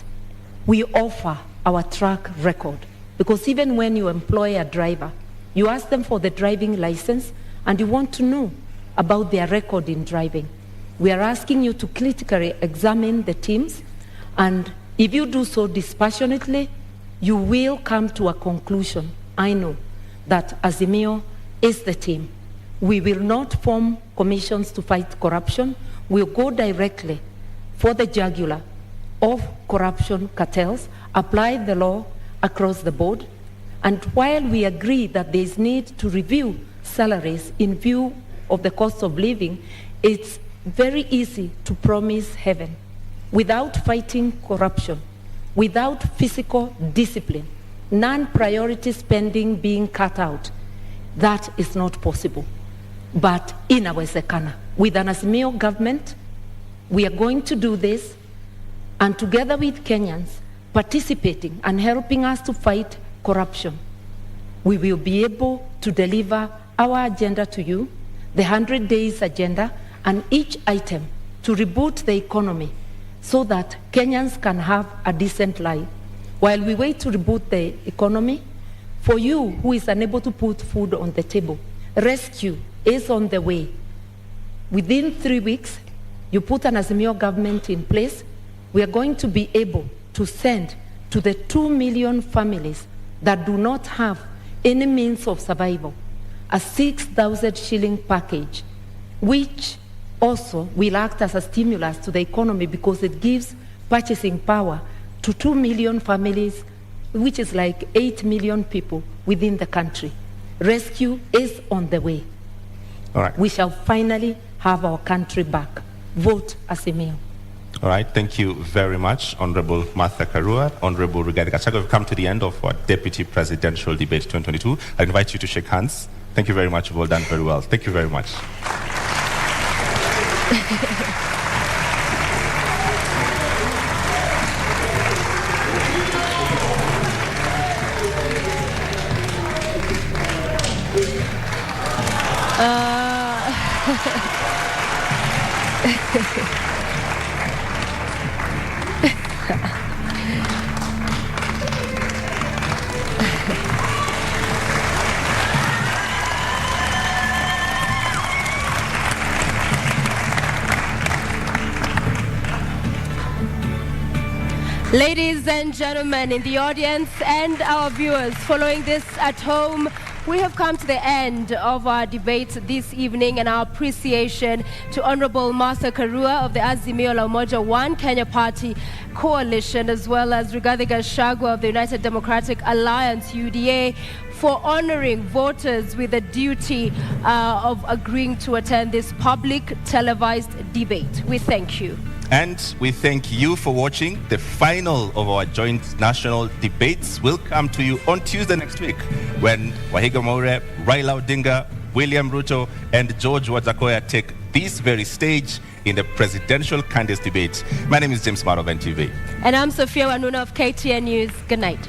We offer our track record, because even when you employ a driver, you ask them for the driving license and you want to know about their record in driving. We are asking you to critically examine the teams, and if you do so dispassionately, you will come to a conclusion. I know that Azimio is the team. We will not form commissions to fight corruption. We'll go directly for the jugular of corruption cartels, apply the law across the board, and while we agree that there is need to review salaries in view of the cost of living, it's very easy to promise heaven. Without fighting corruption, without fiscal discipline, non-priority spending being cut out, that is not possible. But inawezekana. With an Azimio government, we are going to do this, and together with Kenyans participating and helping us to fight corruption, we will be able to deliver our agenda to you, the 100 days agenda, and each item to reboot the economy so that Kenyans can have a decent life. While we wait to reboot the economy, for you who is unable to put food on the table, rescue is on the way. Within 3 weeks, you put an Azimio government in place, we are going to be able to send to the 2 million families that do not have any means of survival a 6,000 shilling package, which also will act as a stimulus to the economy because it gives purchasing power to 2 million families, which is like 8 million people within the country. rescue is on the way. All right. We shall finally have our country back. Vote Azimio. All right, thank you very much, Honorable Martha Karua, Honorable Rigathi Gachagua. We've come to the end of our Deputy Presidential Debate 2022. I invite you to shake hands. Thank you very much. You've all done very well. Thank you very much. Ladies and gentlemen in the audience and our viewers following this at home, we have come to the end of our debate this evening, and our appreciation to Honorable Martha Karua of the Azimio la Umoja One Kenya Party Coalition, as well as Rigathi Gachagua of the United Democratic Alliance, UDA, for honoring voters with the duty of agreeing to attend this public televised debate. We thank you. And we thank you for watching. The final of our joint national debates will come to you on Tuesday next week, when Wahiga Maure, Raila Odinga, William Ruto, and George Wajakoya take this very stage in the presidential candidates debate. My name is James Maro of NTV. And I'm Sophia Wanuna of KTN News. Good night.